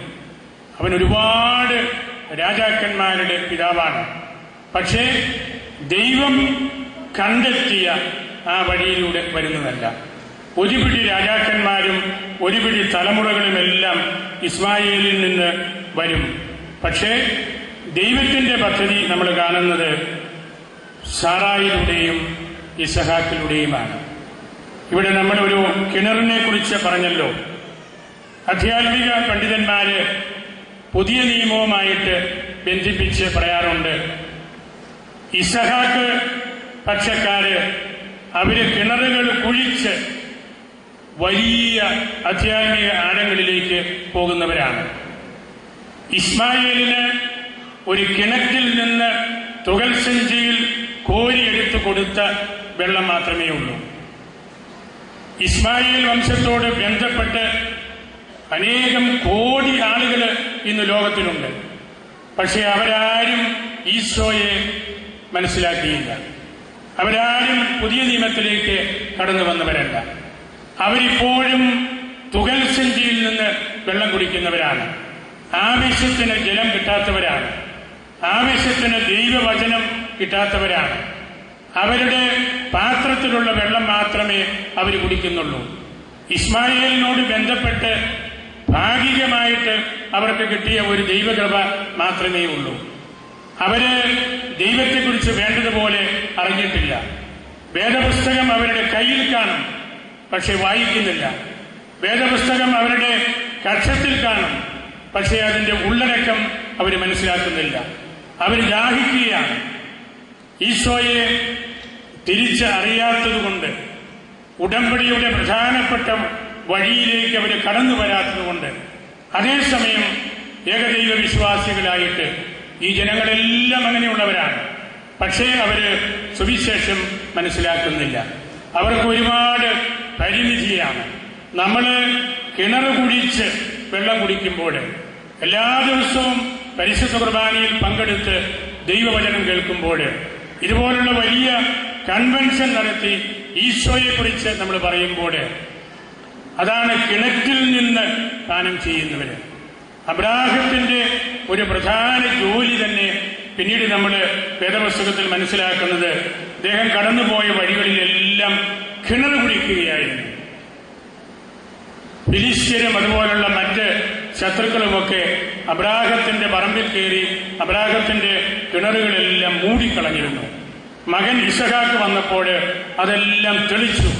അവൻ ഒരുപാട് രാജാക്കന്മാരുടെ പിതാവാണ്. പക്ഷേ ദൈവം കണ്ടെത്തിയ ആ വഴിയിലൂടെ വരുന്നതല്ല. ഒരുപിടി രാജാക്കന്മാരും ഒരുപിടി തലമുറകളുമെല്ലാം ഇസ്മായേലിൽ നിന്ന് വരും. പക്ഷേ ദൈവത്തിന്റെ പദ്ധതി നമ്മൾ കാണുന്നത് സാറായിലൂടെയും ഇസഹാക്കിലൂടെയുമാണ്. ഇവിടെ നമ്മൾ ഒരു കിണറിനെ കുറിച്ച് പറഞ്ഞല്ലോ. ആധ്യാത്മിക പണ്ഡിതന്മാര് പുതിയ നിയമവുമായിട്ട് ബന്ധിപ്പിച്ച് പറയാറുണ്ട്, ഇസഹാക്ക് പക്ഷക്കാര് അവര് കിണറുകൾ കുഴിച്ച് വലിയ ആധ്യാത്മിക ആഴങ്ങളിലേക്ക് പോകുന്നവരാണ്. ഇസ്മായേലിന് ഒരു കിണറ്റിൽ നിന്ന് തുകൽസഞ്ചിയിൽ കോരിയെടുത്തു കൊടുത്ത വെള്ളം മാത്രമേ ഉള്ളൂ. ഇസ്മായേൽ വംശത്തോട് ബന്ധപ്പെട്ട് അനേകം കോടി ആളുകൾ ഇന്ന് ലോകത്തിലുണ്ട്. പക്ഷെ അവരാരും ഈശോയെ മനസ്സിലാക്കിയില്ല. അവരാരും പുതിയ നിയമത്തിലേക്ക് കടന്നു വന്നവരല്ല. അവരിപ്പോഴും തുകൽസഞ്ചിയിൽ നിന്ന് വെള്ളം കുടിക്കുന്നവരാണ്. ആവശ്യത്തിന് ജലം കിട്ടാത്തവരാണ്. ആവശ്യത്തിന് ദൈവവചനം കിട്ടാത്തവരാണ്. അവരുടെ പാത്രത്തിലുള്ള വെള്ളം മാത്രമേ അവർ കുടിക്കുന്നുള്ളൂ. ഇസ്മായേലിനോട് ബന്ധപ്പെട്ട് ഭാഗികമായിട്ട് അവർക്ക് കിട്ടിയ ഒരു ദൈവകൃപ മാത്രമേ ഉള്ളൂ. അവര് ദൈവത്തെക്കുറിച്ച് വേണ്ടതുപോലെ അറിഞ്ഞിട്ടില്ല. വേദപുസ്തകം അവരുടെ കയ്യിൽ കാണും, പക്ഷെ വായിക്കുന്നില്ല. വേദപുസ്തകം അവരുടെ കക്ഷത്തിൽ കാണും, പക്ഷേ അതിന്റെ ഉള്ളടക്കം അവർ മനസ്സിലാക്കുന്നില്ല. അവർ ദാഹിക്കുകയാണ്. ഈശോയെ തിരിച്ച് അറിയാത്തതുകൊണ്ട്, ഉടമ്പടിയുടെ പ്രധാനപ്പെട്ട വഴിയിലേക്ക് അവർ കടന്നു വരാത്തതുകൊണ്ട്, അതേസമയം ഏകദൈവ വിശ്വാസികളായിട്ട് ഈ ജനങ്ങളെല്ലാം അങ്ങനെയുള്ളവരാണ്. പക്ഷേ അവര് സുവിശേഷം മനസ്സിലാക്കുന്നില്ല. അവർക്ക് ഒരുപാട് പരിമിതിയാണ്. നമ്മള് കിണർ കുടിച്ച് വെള്ളം കുടിക്കുമ്പോൾ, എല്ലാ ദിവസവും പരിശുദ്ധ കുർബാനയിൽ പങ്കെടുത്ത് ദൈവവചനം കേൾക്കുമ്പോൾ, ഇതുപോലുള്ള വലിയ കൺവെൻഷൻ നടത്തി ഈശോയെക്കുറിച്ച് നമ്മൾ പറയുമ്പോൾ, അതാണ് കിണറ്റിൽ നിന്ന് പാനം ചെയ്യുന്നവര്. അബ്രാഹത്തിന്റെ ഒരു പ്രധാന ജോലി തന്നെ പിന്നീട് നമ്മൾ വേദപുസ്തകത്തിൽ മനസ്സിലാക്കുന്നത്, അദ്ദേഹം കടന്നുപോയ വഴികളിലെല്ലാം കിണർ കുടിക്കുകയായിരുന്നു. ഫിലിസ്ത്യരും അതുപോലുള്ള മറ്റ് ശത്രുക്കളുമൊക്കെ അബ്രാഹത്തിന്റെ പറമ്പിൽ കയറി അബ്രാഹത്തിന്റെ കിണറുകളെല്ലാം മൂടിക്കളഞ്ഞിരുന്നു. മകൻ ഇസഹാക്ക് വന്നപ്പോൾ അതെല്ലാം തെളിച്ചു.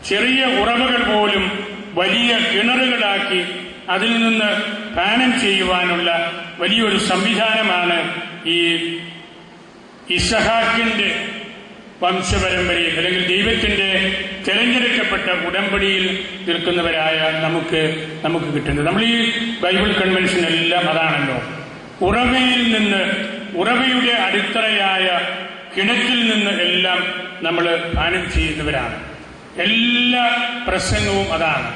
ചെറിയ ഉറവുകൾ പോലും വലിയ കിണറുകളാക്കി അതിൽ നിന്ന് പാനം ചെയ്യുവാനുള്ള വലിയൊരു സംവിധാനമാണ് ഈ ഇസഹാക്കിന്റെ വംശപരമ്പരയിൽ, അല്ലെങ്കിൽ ദൈവത്തിന്റെ തെരഞ്ഞെടുക്കപ്പെട്ട ഉടമ്പടിയിൽ നിൽക്കുന്നവരായ നമുക്ക് കിട്ടുന്നത്. നമ്മൾ ഈ ബൈബിൾ കൺവെൻഷനെല്ലാം അതാണല്ലോ. ഉറവയിൽ നിന്ന്, ഉറവയുടെ അടിത്തറയായ കിണറ്റിൽ നിന്ന് എല്ലാം നമ്മൾ പാനം ചെയ്യുന്നവരാണ്. എല്ലാ പ്രസംഗവും അതാണ്,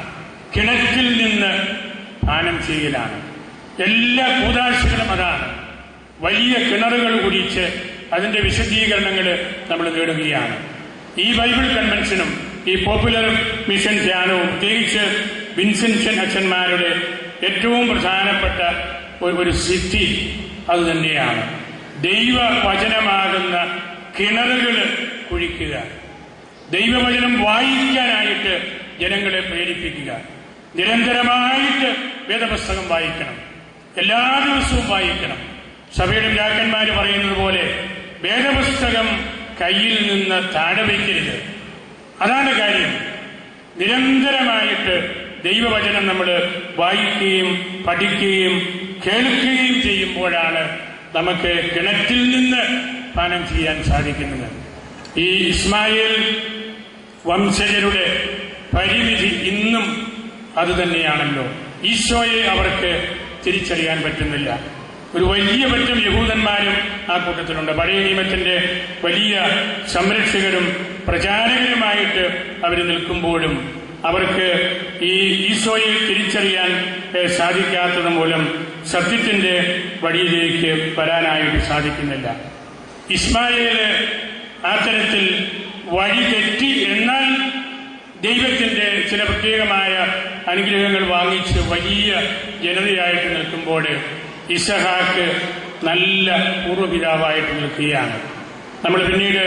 കിണറ്റിൽ നിന്ന് പാനം ചെയ്യലാണ്. എല്ലാ കൂതാശകളും അതാണ്. വലിയ കിണറുകൾ കുടിച്ച് അതിന്റെ വിശദീകരണങ്ങൾ നമ്മൾ നേടുകയാണ്. ഈ ബൈബിൾ കൺവെൻഷനും ഈ പോപ്പുലർ മിഷൻ ധ്യാനവും, പ്രത്യേകിച്ച് വിൻസെന്റ് അച്ഛന്മാരുടെ ഏറ്റവും പ്രധാനപ്പെട്ട ഒരു സിദ്ധി അത് തന്നെയാണ്. ദൈവവചനമാകുന്ന കിണറുകൾ കുഴിക്കുക, ദൈവവചനം വായിക്കാനായിട്ട് ജനങ്ങളെ പ്രേരിപ്പിക്കുക. നിരന്തരമായിട്ട് വേദപുസ്തകം വായിക്കണം, എല്ലാ ദിവസവും വായിക്കണം. സഭയുടെ പിതാക്കന്മാർ പറയുന്നത് പോലെ വേദപുസ്തകം കയ്യിൽ നിന്ന് താഴെ വയ്ക്കരുത്. അതാണ് കാര്യം. നിരന്തരമായിട്ട് ദൈവവചനം നമ്മൾ വായിക്കുകയും പഠിക്കുകയും കേൾക്കുകയും ചെയ്യുമ്പോഴാണ് നമുക്ക് കിണറ്റിൽ നിന്ന് പാനം ചെയ്യാൻ സാധിക്കുന്നത്. ഈ ഇസ്മായേൽ വംശജരുടെ പരിമിതി ഇന്നും അതുതന്നെയാണല്ലോ. ഈശോയെ അവർക്ക് തിരിച്ചറിയാൻ പറ്റുന്നില്ല. ഒരു വലിയ പറ്റം യഹൂദന്മാരും ആ കൂട്ടത്തിലുണ്ട്. പഴയ നിയമത്തിന്റെ വലിയ സംരക്ഷകരും പ്രചാരകരുമായിട്ട് അവർ നിൽക്കുമ്പോഴും അവർക്ക് ഈ ഈശോയെ തിരിച്ചറിയാൻ സാധിക്കാത്തത് മൂലം സത്യത്തിന്റെ വഴിയിലേക്ക് വരാനായിട്ട് സാധിക്കുന്നില്ല. ഇസ്മായേല് ആ തരത്തിൽ വഴി തെറ്റി, എന്നാൽ ദൈവത്തിന്റെ ചില പ്രത്യേകമായ അനുഗ്രഹങ്ങൾ വാങ്ങിച്ച് വലിയ ജനതയായിട്ട് നിൽക്കുമ്പോൾ ഇസഹാക്ക് നല്ല പൂർവ്വപിതാവായിട്ട് നിൽക്കുകയാണ്. നമ്മൾ പിന്നീട്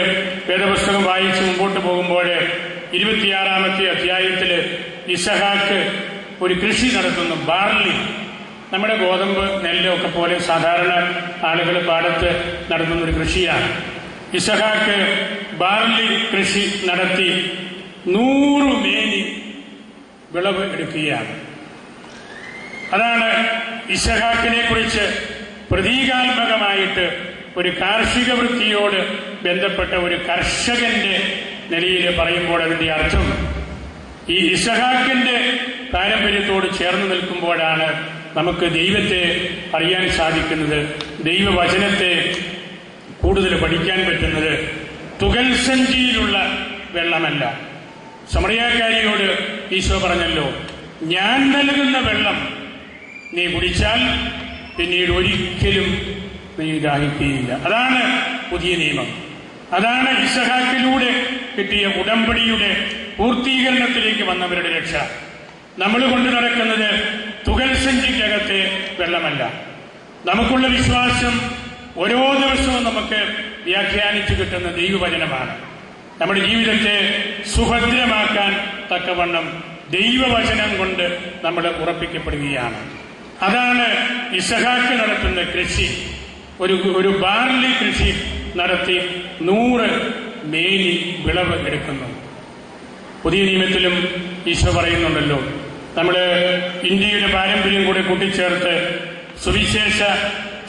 വേദപുസ്തകം വായിച്ച് മുമ്പോട്ട് പോകുമ്പോൾ 26-ാമത്തെ അധ്യായത്തിൽ ഇസഹാക്ക് ഒരു കൃഷി നടത്തുന്നു, ബാർലി. നമ്മുടെ ഗോതമ്പ്, നെല്ലൊക്കെ പോലെ സാധാരണ ആളുകൾ പാടത്ത് നടത്തുന്ന ഒരു കൃഷിയാണ്. ഇസഹാക്ക് ബാർലി കൃഷി നടത്തി 100 മേനി വിളവ് എടുക്കുകയാണ്. അതാണ് ഇസഹാക്കിനെ കുറിച്ച് പ്രതീകാത്മകമായിട്ട് ഒരു കാർഷിക വൃത്തിയോട് ബന്ധപ്പെട്ട ഒരു കർഷകന്റെ നിലയിൽ പറയുമ്പോൾ അതിന്റെ അർത്ഥം, ഈ ഇസഹാക്കിന്റെ പാരമ്പര്യത്തോട് ചേർന്ന് നിൽക്കുമ്പോഴാണ് നമുക്ക് ദൈവത്തെ അറിയാൻ സാധിക്കുന്നത്, ദൈവവചനത്തെ കൂടുതൽ പഠിക്കാൻ പറ്റുന്നത്. തുകൽ സഞ്ചിയിലുള്ള വെള്ളമല്ല. സമറിയാക്കാരിയോട് ഈശോ പറഞ്ഞല്ലോ, ഞാൻ നൽകുന്ന വെള്ളം നീ കുടിച്ചാൽ പിന്നീട് ഒരിക്കലും നീ ദാഹിക്കുകയില്ല. അതാണ് പുതിയ നിയമം. അതാണ് ഇസഹാക്കിലൂടെ കിട്ടിയ ഉടമ്പടിയുടെ പൂർത്തീകരണത്തിലേക്ക് വന്നവരുടെ രക്ഷ. നമ്മൾ കൊണ്ടു നടക്കുന്നത് തുകൽ സഞ്ചിക്കകത്തെ വെള്ളമല്ല. നമുക്കുള്ള വിശ്വാസം ഓരോ ദിവസവും നമുക്ക് വ്യാഖ്യാനിച്ചു കിട്ടുന്ന ദൈവവചനമാണ്. നമ്മുടെ ജീവിതത്തെ സുഭദ്രമാക്കാൻ തക്കവണ്ണം ദൈവവചനം കൊണ്ട് നമ്മൾ ഉറപ്പിക്കപ്പെടുകയാണ്. അതാണ് ഇസഹാക്ക് നടത്തുന്ന കൃഷി. ഒരു ബാർലി കൃഷി നടത്തി 100 മേനി വിളവ് എടുക്കുന്നു. പുതിയ നിയമത്തിലും ഈശോ പറയുന്നുണ്ടല്ലോ, നമ്മൾ ഇന്ത്യയുടെ പാരമ്പര്യം കൂടെ കൂട്ടിച്ചേർത്ത് സുവിശേഷ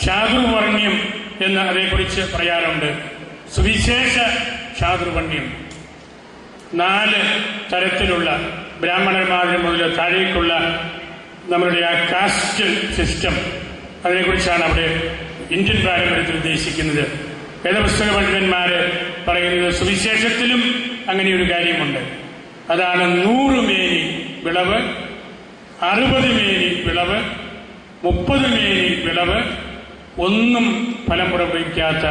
ചാതുർവർണ്ണ്യം എന്ന് അതേക്കുറിച്ച് പറയാറുണ്ട്. സുവിശേഷ ചാതുർവർണ്ണ്യം 4 തരത്തിലുള്ള ബ്രാഹ്മണന്മാർ മുതൽ താഴേക്കുള്ള നമ്മളുടെ ആ കാസ്റ്റ് സിസ്റ്റം, അതിനെക്കുറിച്ചാണ് അവിടെ ഇന്ത്യൻ പാരമ്പര്യത്തിൽ ഉദ്ദേശിക്കുന്നത്. വേദപുസ്തക പണ്ഡിതന്മാർ പറയുന്നത് സുവിശേഷത്തിലും അങ്ങനെയൊരു കാര്യമുണ്ട്. അതാണ് 100 മേനി വിളവ്, 60 മേനി വിളവ്, 30 മേനി വിളവ്, ഒന്നും ഫലം പുറപ്പെടുവിക്കാത്ത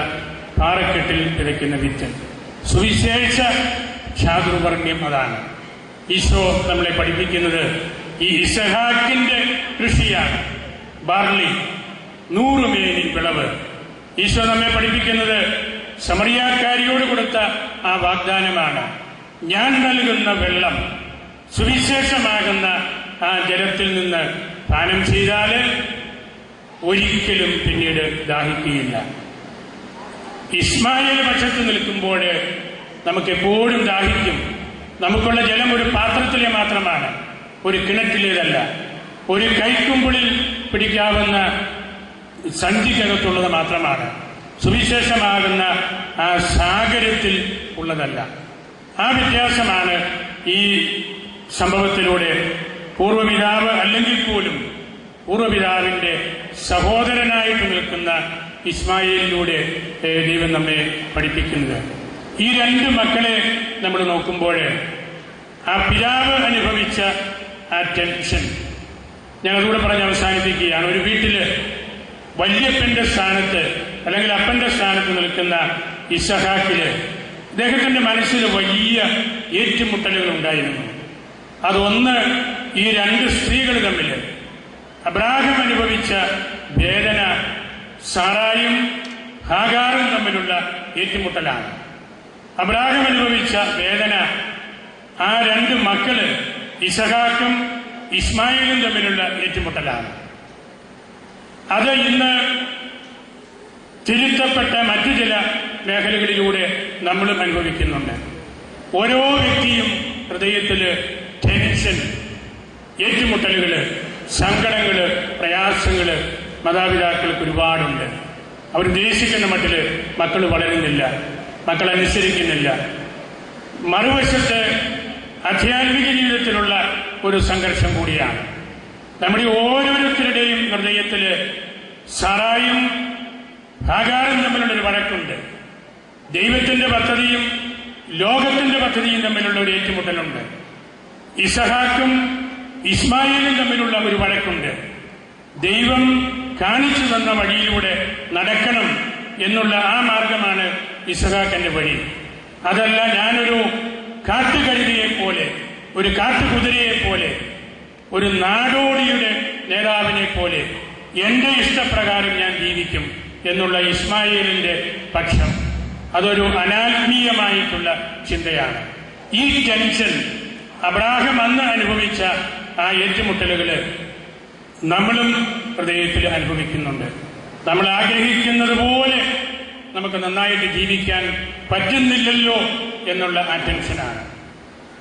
പാറക്കെട്ടിൽ വിതയ്ക്കുന്ന വിത്ത്. സുവിശേഷ ചാതുർവർണ്ണ്യം അതാണ്. ഈശോ നമ്മളെ പഠിപ്പിക്കുന്നത് ഈ ഇസഹാക്കിന്റെ കൃഷിയാണ്. ബാർലി 100 മേനി വിളവ്. ഈശോ നമ്മെ പഠിപ്പിക്കുന്നത് സമറിയാക്കാരിയോട് കൊടുത്ത ആ വാഗ്ദാനമാണ്. ഞാൻ നൽകുന്ന വെള്ളം, സുവിശേഷമാകുന്ന ആ ജലത്തിൽ നിന്ന് പാനം ചെയ്താൽ ഒരിക്കലും പിന്നീട് ദാഹിക്കുകയില്ല. ഇസ്മായേൽ പക്ഷത്ത് നിൽക്കുമ്പോൾ നമുക്കെപ്പോഴും ദാഹിക്കും. നമുക്കുള്ള ജലം ഒരു പാത്രത്തിലെ മാത്രമാണ്, ഒരു കിണറ്റിലേതല്ല. ഒരു കൈക്കുമ്പിളിൽ പിടിക്കാവുന്ന സഞ്ചിക്കകത്തുള്ളത് മാത്രമാണ്. സുവിശേഷമാകുന്ന ആ സാഗരത്തിൽ ഉള്ളതല്ല. ആ വ്യത്യാസമാണ് ഈ സംഭവത്തിലൂടെ പൂർവ്വപിതാവ് അല്ലെങ്കിൽ പോലും പൂർവ്വപിതാവിന്റെ സഹോദരനായിട്ട് നിൽക്കുന്ന ഇസ്മായേലിലൂടെ ദൈവം നമ്മെ പഠിപ്പിക്കുന്നത്. ഈ 2 മക്കളെ നമ്മൾ നോക്കുമ്പോൾ ആ പിതാവ് അനുഭവിച്ച ആ ടെൻഷൻ ഞാൻ അതുകൂടെ പറഞ്ഞ് അവസാനിപ്പിക്കുകയാണ്. ഒരു വീട്ടില് വല്യപ്പന്റെ സ്ഥാനത്ത് അല്ലെങ്കിൽ അപ്പന്റെ സ്ഥാനത്ത് നിൽക്കുന്ന ഇസഹാക്കില് അദ്ദേഹത്തിന്റെ മനസ്സിൽ വലിയ ഏറ്റുമുട്ടലുകൾ ഉണ്ടായിരുന്നു. അതൊന്ന് ഈ 2 സ്ത്രീകൾ തമ്മിൽ അബ്രാഹാം അനുഭവിച്ച വേദന സാറായും ഹാഗാറും തമ്മിലുള്ള ഏറ്റുമുട്ടലാണ്. അബ്രാഹാം അനുഭവിച്ച വേദന ആ 2 മക്കള് ഇസഹാക്കും ഇസ്മായിലും തമ്മിലുള്ള ഏറ്റുമുട്ടലാണ്. അത് ഇന്ന് തിരുത്തപ്പെട്ട മറ്റു ചില മേഖലകളിലൂടെ നമ്മളും അനുഭവിക്കുന്നുണ്ട്. ഓരോ വ്യക്തിയും ഹൃദയത്തില് ടെൻഷൻ, ഏറ്റുമുട്ടലുകള്, സങ്കടങ്ങള്, പ്രയാസങ്ങള് മാതാപിതാക്കൾക്ക് ഒരുപാടുണ്ട്. അവർ ഉദ്ദേശിക്കുന്ന മട്ടില് മക്കൾ വളരുന്നില്ല, മക്കൾ അനുസരിക്കുന്നില്ല. മറുവശത്ത് ആധ്യാത്മിക ജീവിതത്തിലുള്ള ഒരു സംഘർഷം കൂടിയാണ്. നമ്മുടെ ഓരോരുത്തരുടെയും ഹൃദയത്തില് സാറായും ഹാഗാറും തമ്മിലുള്ളൊരു വഴക്കുണ്ട്. ദൈവത്തിന്റെ പദ്ധതിയും ലോകത്തിന്റെ പദ്ധതിയും തമ്മിലുള്ള ഒരു ഏറ്റുമുട്ടലുണ്ട്. ഇസഹാക്കും ഇസ്മായിലും തമ്മിലുള്ള ഒരു വഴക്കുണ്ട്. ദൈവം കാണിച്ചു തന്ന വഴിയിലൂടെ നടക്കണം എന്നുള്ള ആ മാർഗമാണ് ഇസഹാക്കിന്റെ വഴി. അതല്ല ഞാനൊരു കാട്ടുകഴുതിയെ പോലെ, ഒരു കാട്ടുകുതിരയെ പോലെ, ഒരു നാടോടിയുടെ നേതാവിനെ പോലെ എന്റെ ഇഷ്ടപ്രകാരം ഞാൻ ജീവിക്കും എന്നുള്ള ഇസ്മായിലിന്റെ പക്ഷം. അതൊരു അനാത്മീയമായിട്ടുള്ള ചിന്തയാണ്. ഈ ടെൻഷൻ അബ്രാഹാം അന്ന് അനുഭവിച്ച ആ ഏറ്റുമുട്ടലുകള് നമ്മളും ഹൃദയത്തിൽ അനുഭവിക്കുന്നുണ്ട്. നമ്മൾ ആഗ്രഹിക്കുന്നത് പോലെ നമുക്ക് നന്നായിട്ട് ജീവിക്കാൻ പറ്റുന്നില്ലല്ലോ എന്നുള്ള ആ ടെൻഷനാണ്.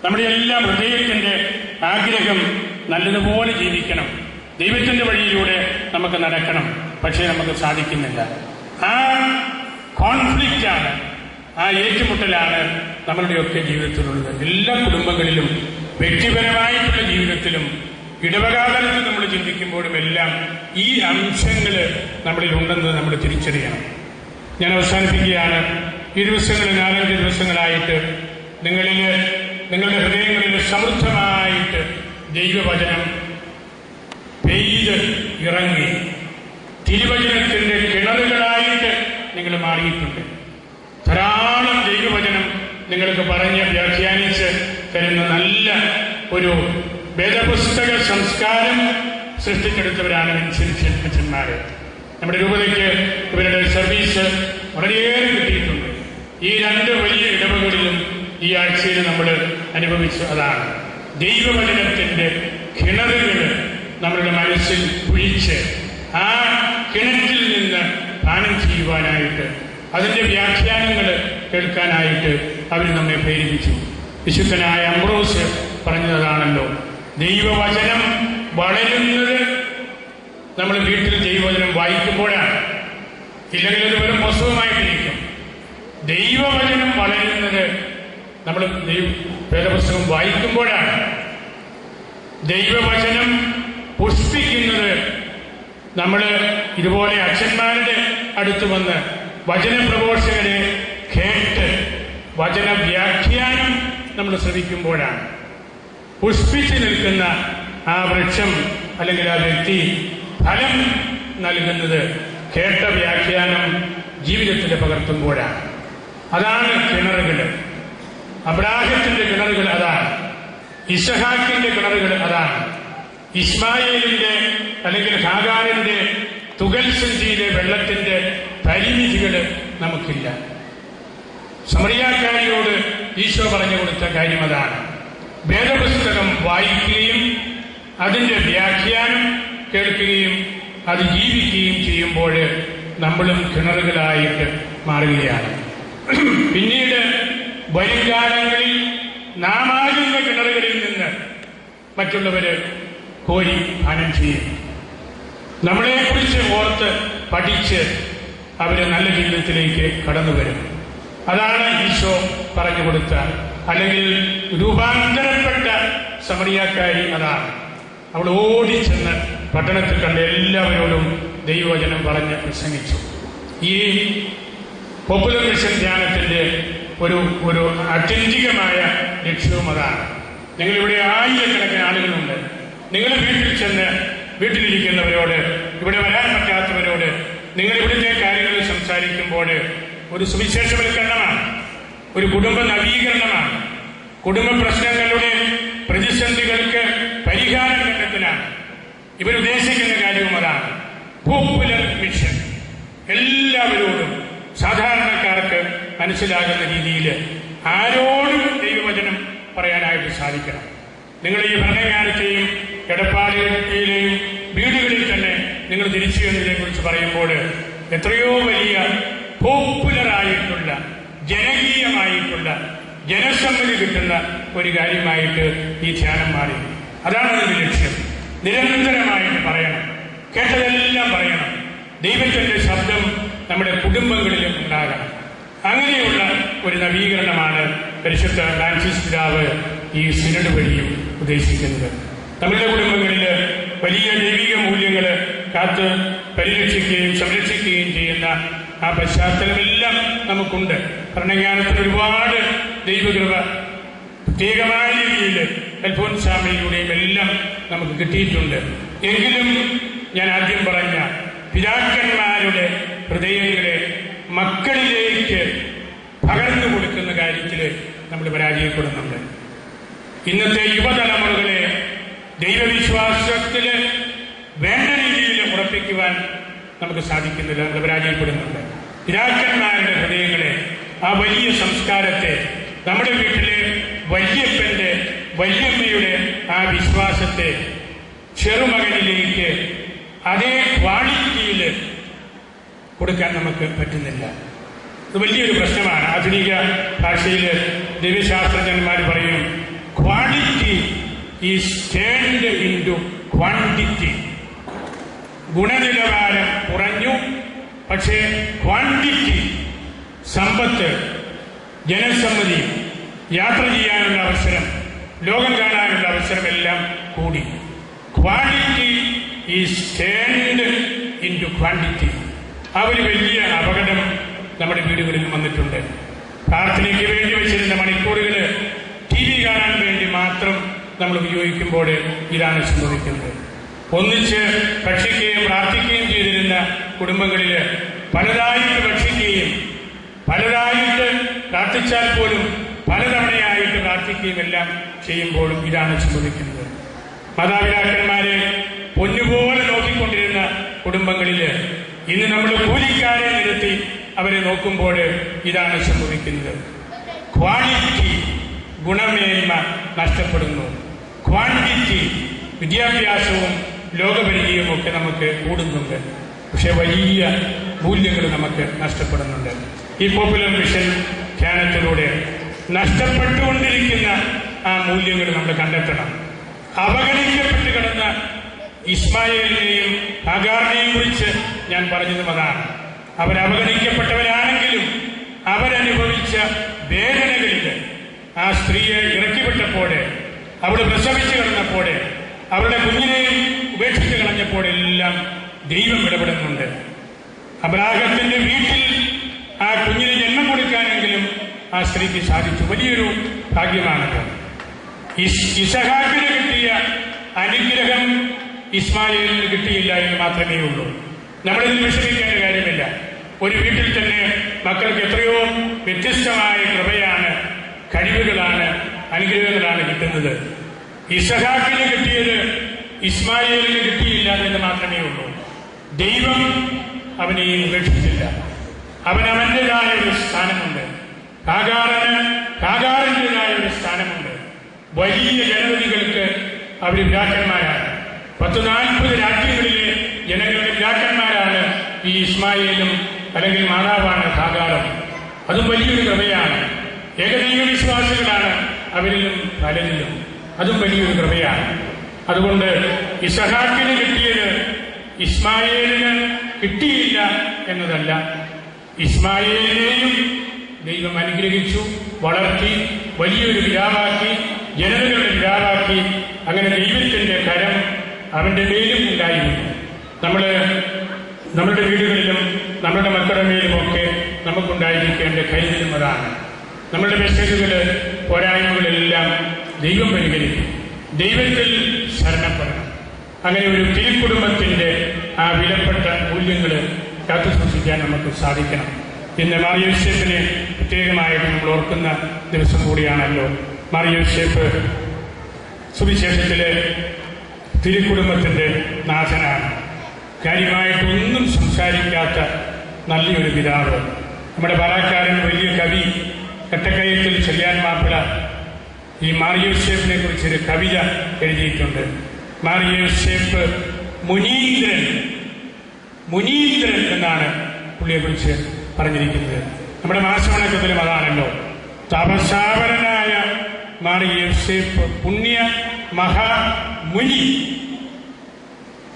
നമ്മുടെ എല്ലാം ഹൃദയത്തിന്റെ ആഗ്രഹം നല്ലതുപോലെ ജീവിക്കണം, ദൈവത്തിന്റെ വഴിയിലൂടെ നമുക്ക് നടക്കണം. പക്ഷേ നമുക്ക് സാധിക്കുന്നില്ല. ആ കോൺഫ്ലിക്റ്റാണ്, ആ ഏറ്റുമുട്ടലാണ് നമ്മളുടെയൊക്കെ ജീവിതത്തിലുള്ളത്. എല്ലാ കുടുംബങ്ങളിലും വ്യക്തിപരമായിട്ടുള്ള ജീവിതത്തിലും ഇടവകാലത്ത് നമ്മൾ ചിന്തിക്കുമ്പോഴും എല്ലാം ഈ അംശങ്ങൾ നമ്മളിൽ ഉണ്ടെന്ന് നമ്മൾ തിരിച്ചറിയണം. ഞാൻ അവസാനിപ്പിക്കുകയാണ്. ഈ ദിവസങ്ങളിൽ 4-5 ദിവസങ്ങളായിട്ട് നിങ്ങളുടെ ഹൃദയങ്ങളിൽ സമൃദ്ധമായിട്ട് ദൈവവചനം പെയ്ത് ഇറങ്ങി തിരുവചനത്തിന്റെ കിണറുകളായിട്ട് നിങ്ങൾ മാറിയിട്ടുണ്ട്. ധാരാളം ദൈവവചനം നിങ്ങൾക്ക് പറഞ്ഞ് വ്യാഖ്യാനിച്ച് തരുന്ന നല്ല ഒരു വേദപുസ്തക സംസ്കാരം സൃഷ്ടിച്ചെടുത്തവരാണ് വിൻസെന്റ് അച്ഛന്മാര്. നമ്മുടെ രൂപതയ്ക്ക് ഇവരുടെ സർവീസ് വളരെയേറെ കിട്ടിയിട്ടുണ്ട്. ഈ 2 വലിയ ഇടവകളിലും ഈ ആഴ്ചയിൽ നമ്മൾ അനുഭവിച്ചു. അതാണ് ദൈവവചനത്തിൻ്റെ കിണറുകൾ നമ്മളുടെ മനസ്സിൽ കുഴിച്ച് ആ കിണറ്റിൽ നിന്ന് പാനം ചെയ്യുവാനായിട്ട്, അതിൻ്റെ വ്യാഖ്യാനങ്ങൾ കേൾക്കാനായിട്ട് അവർ നമ്മെ പ്രേരിപ്പിച്ചു. വിശുദ്ധനായ അംബ്രോസ് പറഞ്ഞതാണല്ലോ, ദൈവവചനം വളരുന്നത് നമ്മൾ വീട്ടിൽ ദൈവവചനം വായിക്കുമ്പോഴാണ്. ഇല്ലെങ്കിൽ അത് വെറും പുസ്തകമായിട്ടിരിക്കും. ദൈവവചനം വളരുന്നത് നമ്മൾ വേദപുസ്തകം വായിക്കുമ്പോഴാണ്. ദൈവവചനം പുഷ്പിക്കുന്നത് നമ്മൾ ഇതുപോലെ അച്ഛന്മാരുടെ അടുത്ത് വന്ന് വചനപ്രഘോഷകരെ കേട്ട് വചന വ്യാഖ്യാനം നമ്മൾ ശ്രവിക്കുമ്പോഴാണ്. പുഷ്പിച്ചു നിൽക്കുന്ന ആ വൃക്ഷം അല്ലെങ്കിൽ ആ വ്യക്തി ഫലം നൽകുന്നത് കേട്ട വ്യാഖ്യാനം ജീവിതത്തിൽ പകർത്തുമ്പോഴാണ്. അതാണ് കിണറുകൾ. അബ്രാഹത്തിന്റെ കിണറുകൾ അതാണ്. ഇസഹാക്കിന്റെ കിണറുകൾ അതാണ്. ഇസ്മായേലിന്റെ അല്ലെങ്കിൽ ഹാഗാറിന്റെ തുകൽ സഞ്ചിയിലെ വെള്ളത്തിന്റെ പരിമിതികൾ നമുക്കില്ല. സമറിയാക്കാരിയോട് ഈശോ പറഞ്ഞു കൊടുത്ത കാര്യം അതാണ്. വേദപുസ്തകം വായിക്കുകയും അതിന്റെ വ്യാഖ്യാനം കേൾക്കുകയും അത് ജീവിക്കുകയും ചെയ്യുമ്പോൾ നമ്മളും കിണറുകളായിട്ട് മാറുകയാണ്. പിന്നീട് വരും കാലങ്ങളിൽ നാം ആകുന്ന കിണറുകളിൽ നിന്ന് മറ്റുള്ളവര് കോരി പാനം ചെയ്യും. നമ്മളെക്കുറിച്ച് ഓർത്ത് പഠിച്ച് അവര് നല്ല ജീവിതത്തിലേക്ക് കടന്നു വരും. അതാണ് ഈശോ പറഞ്ഞു കൊടുത്ത അല്ലെങ്കിൽ രൂപാന്തരപ്പെട്ട സമറിയാക്കാരി. അതാണ് അവൾ ഓടിച്ചെന്ന് പട്ടണത്തിൽ കണ്ട എല്ലാവരോടും ദൈവവചനം പറഞ്ഞ് പ്രസംഗിച്ചു. ഈ പോപ്പുലർ മിഷൻ ധ്യാനത്തിന്റെ ഒരു അത്യന്തികമായ ലക്ഷ്യവും അതാണ്. നിങ്ങളിവിടെ ആയിരക്കണക്കിന് ആളുകളുണ്ട്. നിങ്ങൾ വീട്ടിൽ ചെന്ന് വീട്ടിലിരിക്കുന്നവരോട്, ഇവിടെ വരാൻ പറ്റാത്തവരോട് നിങ്ങൾ ഇവിടുത്തെ കാര്യങ്ങൾ സംസാരിക്കുമ്പോൾ ഒരു സുവിശേഷവൽക്കരണമാണ്, ഒരു കുടുംബ നവീകരണമാണ്, കുടുംബ പ്രശ്നങ്ങളുടെ പ്രതിസന്ധികൾക്ക് പരിഹാരം കണ്ടെത്തലാണ്. ഇവരുദ്ദേശിക്കുന്ന കാര്യവും അതാണ്. പോപ്പുലർ മിഷൻ എല്ലാവരോടും സാധാരണക്കാർക്ക് മനസ്സിലാകുന്ന രീതിയിൽ ആരോടും ദൈവവചനം പറയാനായിട്ട് സാധിക്കണം. നിങ്ങൾ ഈ ഭരണകാലത്തെയും എടപ്പാളിലെയും വീടുകളിൽ തന്നെ നിങ്ങൾ തിരിച്ചു എന്നതിനെ കുറിച്ച് പറയുമ്പോൾ എത്രയോ വലിയ പോപ്പുലറായിട്ടുള്ള ജനകീയമായിട്ടുള്ള ജനസമ്മതി കിട്ടുന്ന ഒരു കാര്യമായിട്ട് ഈ ധ്യാനം മാറി. അതാണ് അതിന്റെ ലക്ഷ്യം. നിരന്തരമായിട്ട് പറയണം, കേട്ടതെല്ലാം പറയണം. ദൈവത്തിന്റെ ശബ്ദം നമ്മുടെ കുടുംബങ്ങളിലും ഉണ്ടാകണം. അങ്ങനെയുള്ള ഒരു നവീകരണമാണ് പരിശുദ്ധ ഫ്രാൻസിസ് പിതാവ് ഈ സിനഡ് വഴിയും ഉദ്ദേശിക്കുന്നത്. നമ്മുടെ കുടുംബങ്ങളിൽ വലിയ ദൈവിക മൂല്യങ്ങൾ കാത്ത് പരിരക്ഷിക്കുകയും സംരക്ഷിക്കുകയും ചെയ്യുന്ന ആ പശ്ചാത്തലമെല്ലാം നമുക്കുണ്ട്. ഭരണജ്ഞാനത്തിന് ഒരുപാട് ദൈവകൃപ പ്രത്യേകമായ രീതിയിൽ അൽഫോൻസാമയിലൂടെയും എല്ലാം നമുക്ക് കിട്ടിയിട്ടുണ്ട്. എങ്കിലും ഞാൻ ആദ്യം പറഞ്ഞ പിതാക്കന്മാരുടെ ഹൃദയങ്ങളെ മക്കളിലേക്ക് പകർന്നു കൊടുക്കുന്ന കാര്യത്തിൽ നമ്മൾ പരാജയപ്പെടുന്നുണ്ട്. ഇന്നത്തെ യുവതലമുറകളെ ദൈവവിശ്വാസത്തില് വേണ്ട രീതിയിൽ ഉറപ്പിക്കുവാൻ നമുക്ക് സാധിക്കുന്നില്ല, നമ്മൾ പരാജയപ്പെടുന്നുണ്ട്. പിതാക്കന്മാരുടെ ഹൃദയങ്ങളെ, ആ വലിയ സംസ്കാരത്തെ, നമ്മുടെ വീട്ടിലെ വല്യപ്പന്റെ വല്യമ്മയുടെ ആ വിശ്വാസത്തെ ചെറുമകനിലേക്ക് അതേ ക്വാളിറ്റിയിൽ കൊടുക്കാൻ നമുക്ക് പറ്റുന്നില്ല. ഇത് വലിയൊരു പ്രശ്നമാണ്. ആധുനിക ഭാഷയിൽ ദൈവശാസ്ത്രജ്ഞന്മാർ പറയും, quality is turned into quantity. ഗുണനിലവാരം കുറഞ്ഞു, പക്ഷേ ക്വാണ്ടിറ്റി, സമ്പത്ത്, ജനസമ്മതി, യാത്ര ചെയ്യാനുള്ള അവസരം, ലോകം കാണാനുള്ള അവസരമെല്ലാം കൂടി. Quality is turned into quantity. ആ ഒരു വലിയ അപകടം നമ്മുടെ വീടുകളിൽ വന്നിട്ടുണ്ട്. പ്രാർത്ഥനയ്ക്ക് വേണ്ടി വെച്ചിരുന്ന മണിക്കൂറുകൾ TV കാണാൻ വേണ്ടി മാത്രം നമ്മൾ ഉപയോഗിക്കുമ്പോൾ ഇതാണ് സംഭവിക്കുന്നത്. ഒന്നിച്ച് ഭക്ഷിക്കുകയും പ്രാർത്ഥിക്കുകയും ചെയ്തിരുന്ന കുടുംബങ്ങളിൽ പലതായിട്ട് ഭക്ഷിക്കുകയും പലതായിട്ട് പ്രാർത്ഥിച്ചാൽ പോലും പലതവണയായിട്ട് പ്രാർത്ഥിക്കുകയും എല്ലാം ചെയ്യുമ്പോഴും ഇതാണ് സംഭവിക്കുന്നത്. മാതാപിതാക്കന്മാരെ പൊന്നുപോലെ നോക്കിക്കൊണ്ടിരുന്ന കുടുംബങ്ങളിൽ ഇന്ന് നമ്മൾ കൂലിക്കാരെ നിരത്തി അവരെ നോക്കുമ്പോൾ ഇതാണ് സംഭവിക്കുന്നത്. ക്വാളിറ്റി, ഗുണമേന്മ നഷ്ടപ്പെടുന്നു. ക്വാണ്ടിറ്റി, വിദ്യാഭ്യാസവും ലോകപരിചയവും ഒക്കെ നമുക്ക് കൂടുന്നുണ്ട്. പക്ഷെ വലിയ മൂല്യങ്ങൾ നമുക്ക് നഷ്ടപ്പെടുന്നുണ്ട്. ഈ പോപ്പുലർ മിഷൻ ധ്യാനത്തിലൂടെ നഷ്ടപ്പെട്ടുകൊണ്ടിരിക്കുന്ന ആ മൂല്യങ്ങൾ നമ്മൾ കണ്ടെത്തണം. അവഗണിക്കപ്പെട്ട് കിടന്ന ഇസ്മായേലിനെയും ഹാഗാറിനെയും കുറിച്ച് ഞാൻ പറഞ്ഞതും അതാണ്. അവരവഗണിക്കപ്പെട്ടവരാണെങ്കിലും അവരനുഭവിച്ച വേദനകളിൽ ആ സ്ത്രീയെ ഇറക്കിവിട്ടപ്പോഴേ, അവൾ പ്രസവിച്ചു കിടന്നപ്പോഴേ, അവരുടെ കുഞ്ഞിനെയും ഉപേക്ഷിച്ച് കളഞ്ഞപ്പോഴെല്ലാം ദൈവം ഇടപെടുന്നുണ്ട്. അബ്രാഹത്തിന്റെ വീട്ടിൽ ആ കുഞ്ഞിന് ജന്മം കൊടുക്കാനെങ്കിലും ആ സ്ത്രീക്ക് സാധിച്ചു. വലിയൊരു ഭാഗ്യമാണത്. ഇസഹാക്കിന് കിട്ടിയ അനുഗ്രഹം ഇസ്മായേലിന് കിട്ടിയില്ല എന്ന് മാത്രമേ ഉള്ളൂ. നമ്മളിതിൽ വിഷമിക്കേണ്ട കാര്യമില്ല. ഒരു വീട്ടിൽ തന്നെ മക്കൾക്ക് എത്രയോ വ്യത്യസ്തമായ കൃപയാണ്, കഴിവുകളാണ്, അനുഗ്രഹങ്ങളാണ് കിട്ടുന്നത്. ഇസഹാക്കിന് കിട്ടിയത് ഇസ്മായേലിന് കിട്ടിയില്ല എന്ന് മാത്രമേ ഉള്ളൂ. ദൈവം അവനെ ഉപേക്ഷിച്ചില്ല. അവനവന്റേതായ ഒരു സ്ഥാനമുണ്ട്. ഹാഗാറിൻ്റെതായ ഒരു സ്ഥാനമുണ്ട്. വലിയ ജനതകൾക്ക് അവർ പിതാക്കന്മാരാണ്. 140 രാജ്യങ്ങളിലെ ജനങ്ങളുടെ പിതാക്കന്മാരാണ് ഈ ഇസ്മായേലും, അല്ലെങ്കിൽ മാതാവാണ് ഹാഗാറും. അതും വലിയൊരു കൃപയാണ്. ഏകദൈവ വിശ്വാസികളാണ് അവരിലും പലരിലും. അതും വലിയൊരു കൃപയാണ്. അതുകൊണ്ട് ഇസഹാക്കിന് കിട്ടിയത് ഇസ്മായേലിന് കിട്ടിയില്ല എന്നതല്ല. ഇസ്മായേലിനെയും ദൈവം അനുഗ്രഹിച്ചു, വളർത്തി, വലിയൊരു പിതാവാക്കി, ജനതകളുടെ പിതാവാക്കി. അങ്ങനെ ദൈവത്തിന്റെ കരം അവന്റെ മേലും ഉണ്ടായിരുന്നു. നമ്മളുടെ വീടുകളിലും നമ്മളുടെ മക്കളുടെ മേലുമൊക്കെ നമുക്കുണ്ടായിരിക്കേണ്ട കരുതലും അതാണ്. നമ്മളുടെ മെസ്സേജുകൾ, പോരായ്മകളെല്ലാം ദൈവം പരിഹരിക്കും. ദൈവത്തിൽ ശരണപ്പെടണം. അങ്ങനെ ഒരു തിരുക്കുടുംബത്തിന്റെ ആ വിലപ്പെട്ട മൂല്യങ്ങൾ കാത്തു സൂക്ഷിക്കാൻ നമുക്ക് സാധിക്കണം. ഇന്ന് മാർയോസേപ്പിനെ പ്രത്യേകമായിട്ട് നമ്മൾ ഓർക്കുന്ന ദിവസം കൂടിയാണല്ലോ. മാർയോസേപ്പ് സുവിശേഷത്തിലെ തിരുക്കുടുംബത്തിന്റെ നാഥനാണ്. കാര്യമായിട്ടൊന്നും സംസാരിക്കാത്ത നല്ലൊരു പിതാവ്. നമ്മുടെ പാലക്കാരൻ വലിയ കവി കട്ടക്കയത്തിൽ ചെറിയാൻ മാപ്പിള ഈ മാർയോസേപ്പിനെ കുറിച്ചൊരു കവിത എഴുതിയിട്ടുണ്ട്. മാർയോസേപ്പ് മുനീന്ദ്രൻ എന്നാണ് പുള്ളിയെക്കുറിച്ച് പറഞ്ഞിരിക്കുന്നത്. നമ്മുടെ മാസവണക്കത്തിലും അതാണല്ലോ. തപസാവരനായ മാർയോസേപ്പ് പുണ്യ മഹാമുനി.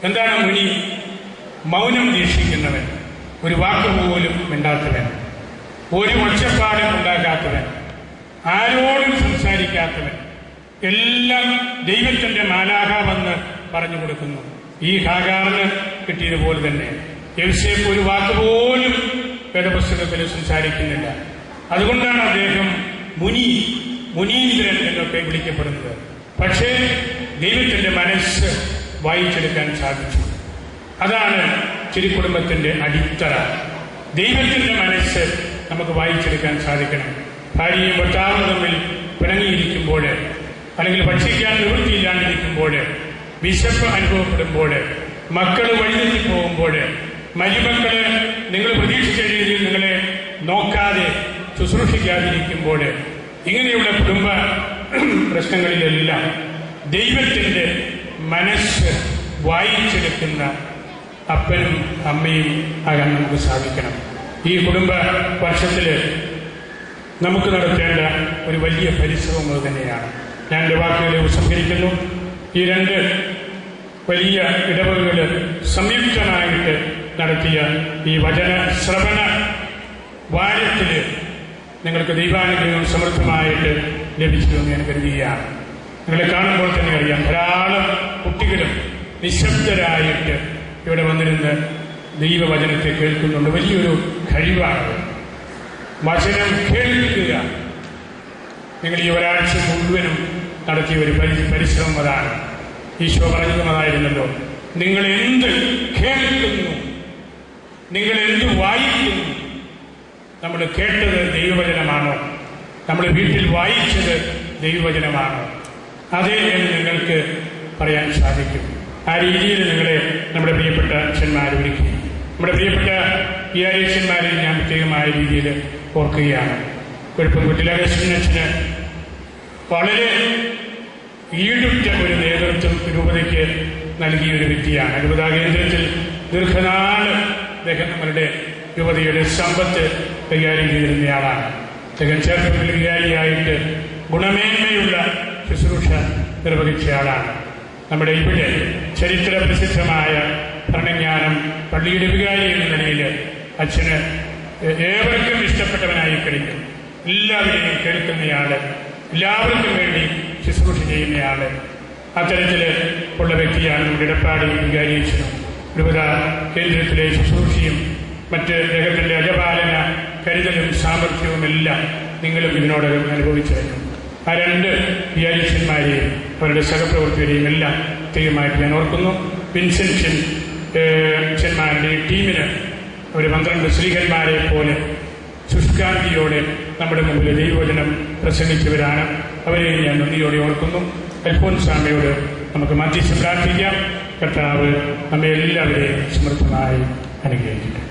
എന്താണ് മുനി? മൗനം ദീക്ഷിക്കുന്നവൻ, ഒരു വാക്കുപോലും മിണ്ടാത്തവൻ, ഒരു ഒച്ചപ്പാടും ഉണ്ടാക്കാത്തവൻ, ആരോടും സംസാരിക്കാത്തവൻ, എല്ലാം ദൈവത്തിന്റെ മാലാഖാവെന്ന് പറഞ്ഞു കൊടുക്കുന്നു. ഈ ഹാഗാറിന് കിട്ടിയതുപോലെ തന്നെ യോസേപ്പ് ഒരു വാക്കുപോലും വേദപുസ്തകത്തിൽ സംസാരിക്കുന്നില്ല. അതുകൊണ്ടാണ് അദ്ദേഹം മുനീന്ദ്രൻ എന്നൊക്കെ വിളിക്കപ്പെടുന്നത്. പക്ഷേ ദൈവത്തിന്റെ മനസ്സ് വായിച്ചെടുക്കാൻ സാധിച്ചു. അതാണ് തിരുക്കുടുംബത്തിന്റെ അടിത്തറ. ദൈവത്തിന്റെ മനസ്സ് നമുക്ക് വായിച്ചെടുക്കാൻ സാധിക്കണം. ഭാര്യയും ഭർത്താവും തമ്മിൽ പിണങ്ങിയിരിക്കുമ്പോൾ, അല്ലെങ്കിൽ ഭക്ഷിക്കാൻ നിവൃത്തിയില്ലാണ്ടിരിക്കുമ്പോൾ, വിശപ്പ് അനുഭവപ്പെടുമ്പോൾ, മക്കൾ വഴിതെറ്റി പോകുമ്പോൾ, മരുമക്കള് നിങ്ങൾ പ്രതീക്ഷിച്ച രീതിയിൽ നിങ്ങളെ നോക്കാതെ ശുശ്രൂഷിക്കാതിരിക്കുമ്പോൾ, ഇങ്ങനെയുള്ള കുടുംബ പ്രശ്നങ്ങളിലെല്ലാം ദൈവത്തിന്റെ മനസ്സ് വായിച്ചെടുക്കുന്ന അപ്പനും അമ്മയും ആകാൻ നമുക്ക് സാധിക്കണം. ഈ കുടുംബ വർഷത്തിൽ നമുക്ക് നടത്തേണ്ട ഒരു വലിയ പരിശ്രമം അത് തന്നെയാണ്. ഞാൻ എൻ്റെ വാക്കുകളെ ഉപസംഹരിക്കുന്നു. ഈ 2 വലിയ ഇടവകകൾ സംയുക്തമായിട്ട് നടത്തിയ ഈ വചന ശ്രവണ വാരത്തിൽ നിങ്ങൾക്ക് ദൈവാനുഗ്രഹം സമൃദ്ധമായിട്ട് ലഭിച്ചുവെന്ന് ഞാൻ കരുതുകയാണ്. നിങ്ങളെ കാണുമ്പോൾ തന്നെ അറിയാം, ധാരാളം കുട്ടികളും നിശബ്ദരായിട്ട് ഇവിടെ വന്നിരുന്ന് ദൈവവചനത്തെ കേൾക്കുന്നുണ്ട്. വലിയൊരു കഴിവാണ് വചനം കേൾക്കുക. നിങ്ങൾ ഈ ഒരാഴ്ച മുഴുവനും നടത്തിയ ഒരു പരിശ്രമം അതാണ്. ഈശോ പറഞ്ഞതും അതായിരുന്നല്ലോ, നിങ്ങൾ എന്ത് കേൾക്കുന്നു, നിങ്ങൾ എന്ത് വായിക്കുന്നു, നമ്മൾ കേട്ടത് ദൈവവചനമാണോ, നമ്മൾ വീട്ടിൽ വായിച്ചത് ദൈവവചനമാണോ, അതേ എന്ന് നിങ്ങൾക്ക് പറയാൻ സാധിക്കും. ആ രീതിയിൽ നിങ്ങളെ നമ്മുടെ പ്രിയപ്പെട്ട അച്ഛന്മാർ ഒരുക്കി. നമ്മുടെ പ്രിയപ്പെട്ട ഈ അച്ഛന്മാരെ ഞാൻ പ്രത്യേകമായ രീതിയിൽ ഓർക്കുകയാണ്. കുഴപ്പംകുറ്റിലെ അച്ഛന് വളരെ ഈടുറ്റ ഒരു നേതൃത്വം രൂപതയ്ക്ക് നൽകിയ ഒരു വ്യക്തിയാണ്. രൂപതാ കേന്ദ്രത്തിൽ ദീർഘനാൾ അദ്ദേഹം നമ്മളുടെ രൂപതയുടെ സമ്പത്ത് കൈകാര്യം ചെയ്തിരുന്നയാളാണ്. അദ്ദേഹം ചേർത്തല വികാരിയായിട്ട് ഗുണമേന്മയുള്ള ശുശ്രൂഷ നിർവഹിച്ചയാളാണ്. നമ്മുടെ ഇവിടെ ചരിത്ര പ്രസിദ്ധമായ ഭരണജ്ഞാനം പള്ളിയുടെ വികാരി എന്ന നിലയിൽ അച്ഛന് ഏവർക്കും ഇഷ്ടപ്പെട്ടവനായി കഴിഞ്ഞു. എല്ലാവരെയും കേൾക്കുന്നയാള്, എല്ലാവർക്കും വേണ്ടി ശുശ്രൂഷ ചെയ്യുന്നയാള്, അത്തരത്തിൽ ഉള്ള വ്യക്തിയാണ് നമ്മുടെ ഇടപ്പാടി വികാരിയച്ഛനും. രൂപത കേന്ദ്രത്തിലെ ശുശ്രൂഷയും മറ്റ് ഗ്രഹത്തിന്റെ അജപാലന കരുതലും സാമർഥ്യവും എല്ലാം നിങ്ങളും ഇതിനോടകം അനുഭവിച്ചു കഴിഞ്ഞു. ആ രണ്ട് വികാരിയച്ഛന്മാരെയും അവരുടെ സഹപ്രവർത്തകരെയും എല്ലാം പ്രത്യേകമായിട്ട് ഞാൻ ഓർക്കുന്നു. വിൻസെന്റ് അച്ഛന്മാരുടെ ടീമിന് ഒരു 12 ശ്രീകന്മാരെ പോലെ ശുഷ്കാന്തിയോടെ നമ്മുടെ മുമ്പിൽ ദൈവവചനം പ്രസംഗിച്ചവരാണ്. അവരെയും ഞാൻ നന്ദിയോടെ ഓർക്കുന്നു. അൽഫോൻസാമ്മയോട് നമുക്ക് മധ്യസ്ഥം പ്രാർത്ഥിക്കാം. കർത്താവ് നമ്മെ എല്ലാവരെയും സമൃദ്ധമായി അനുഗ്രഹിക്കട്ടെ.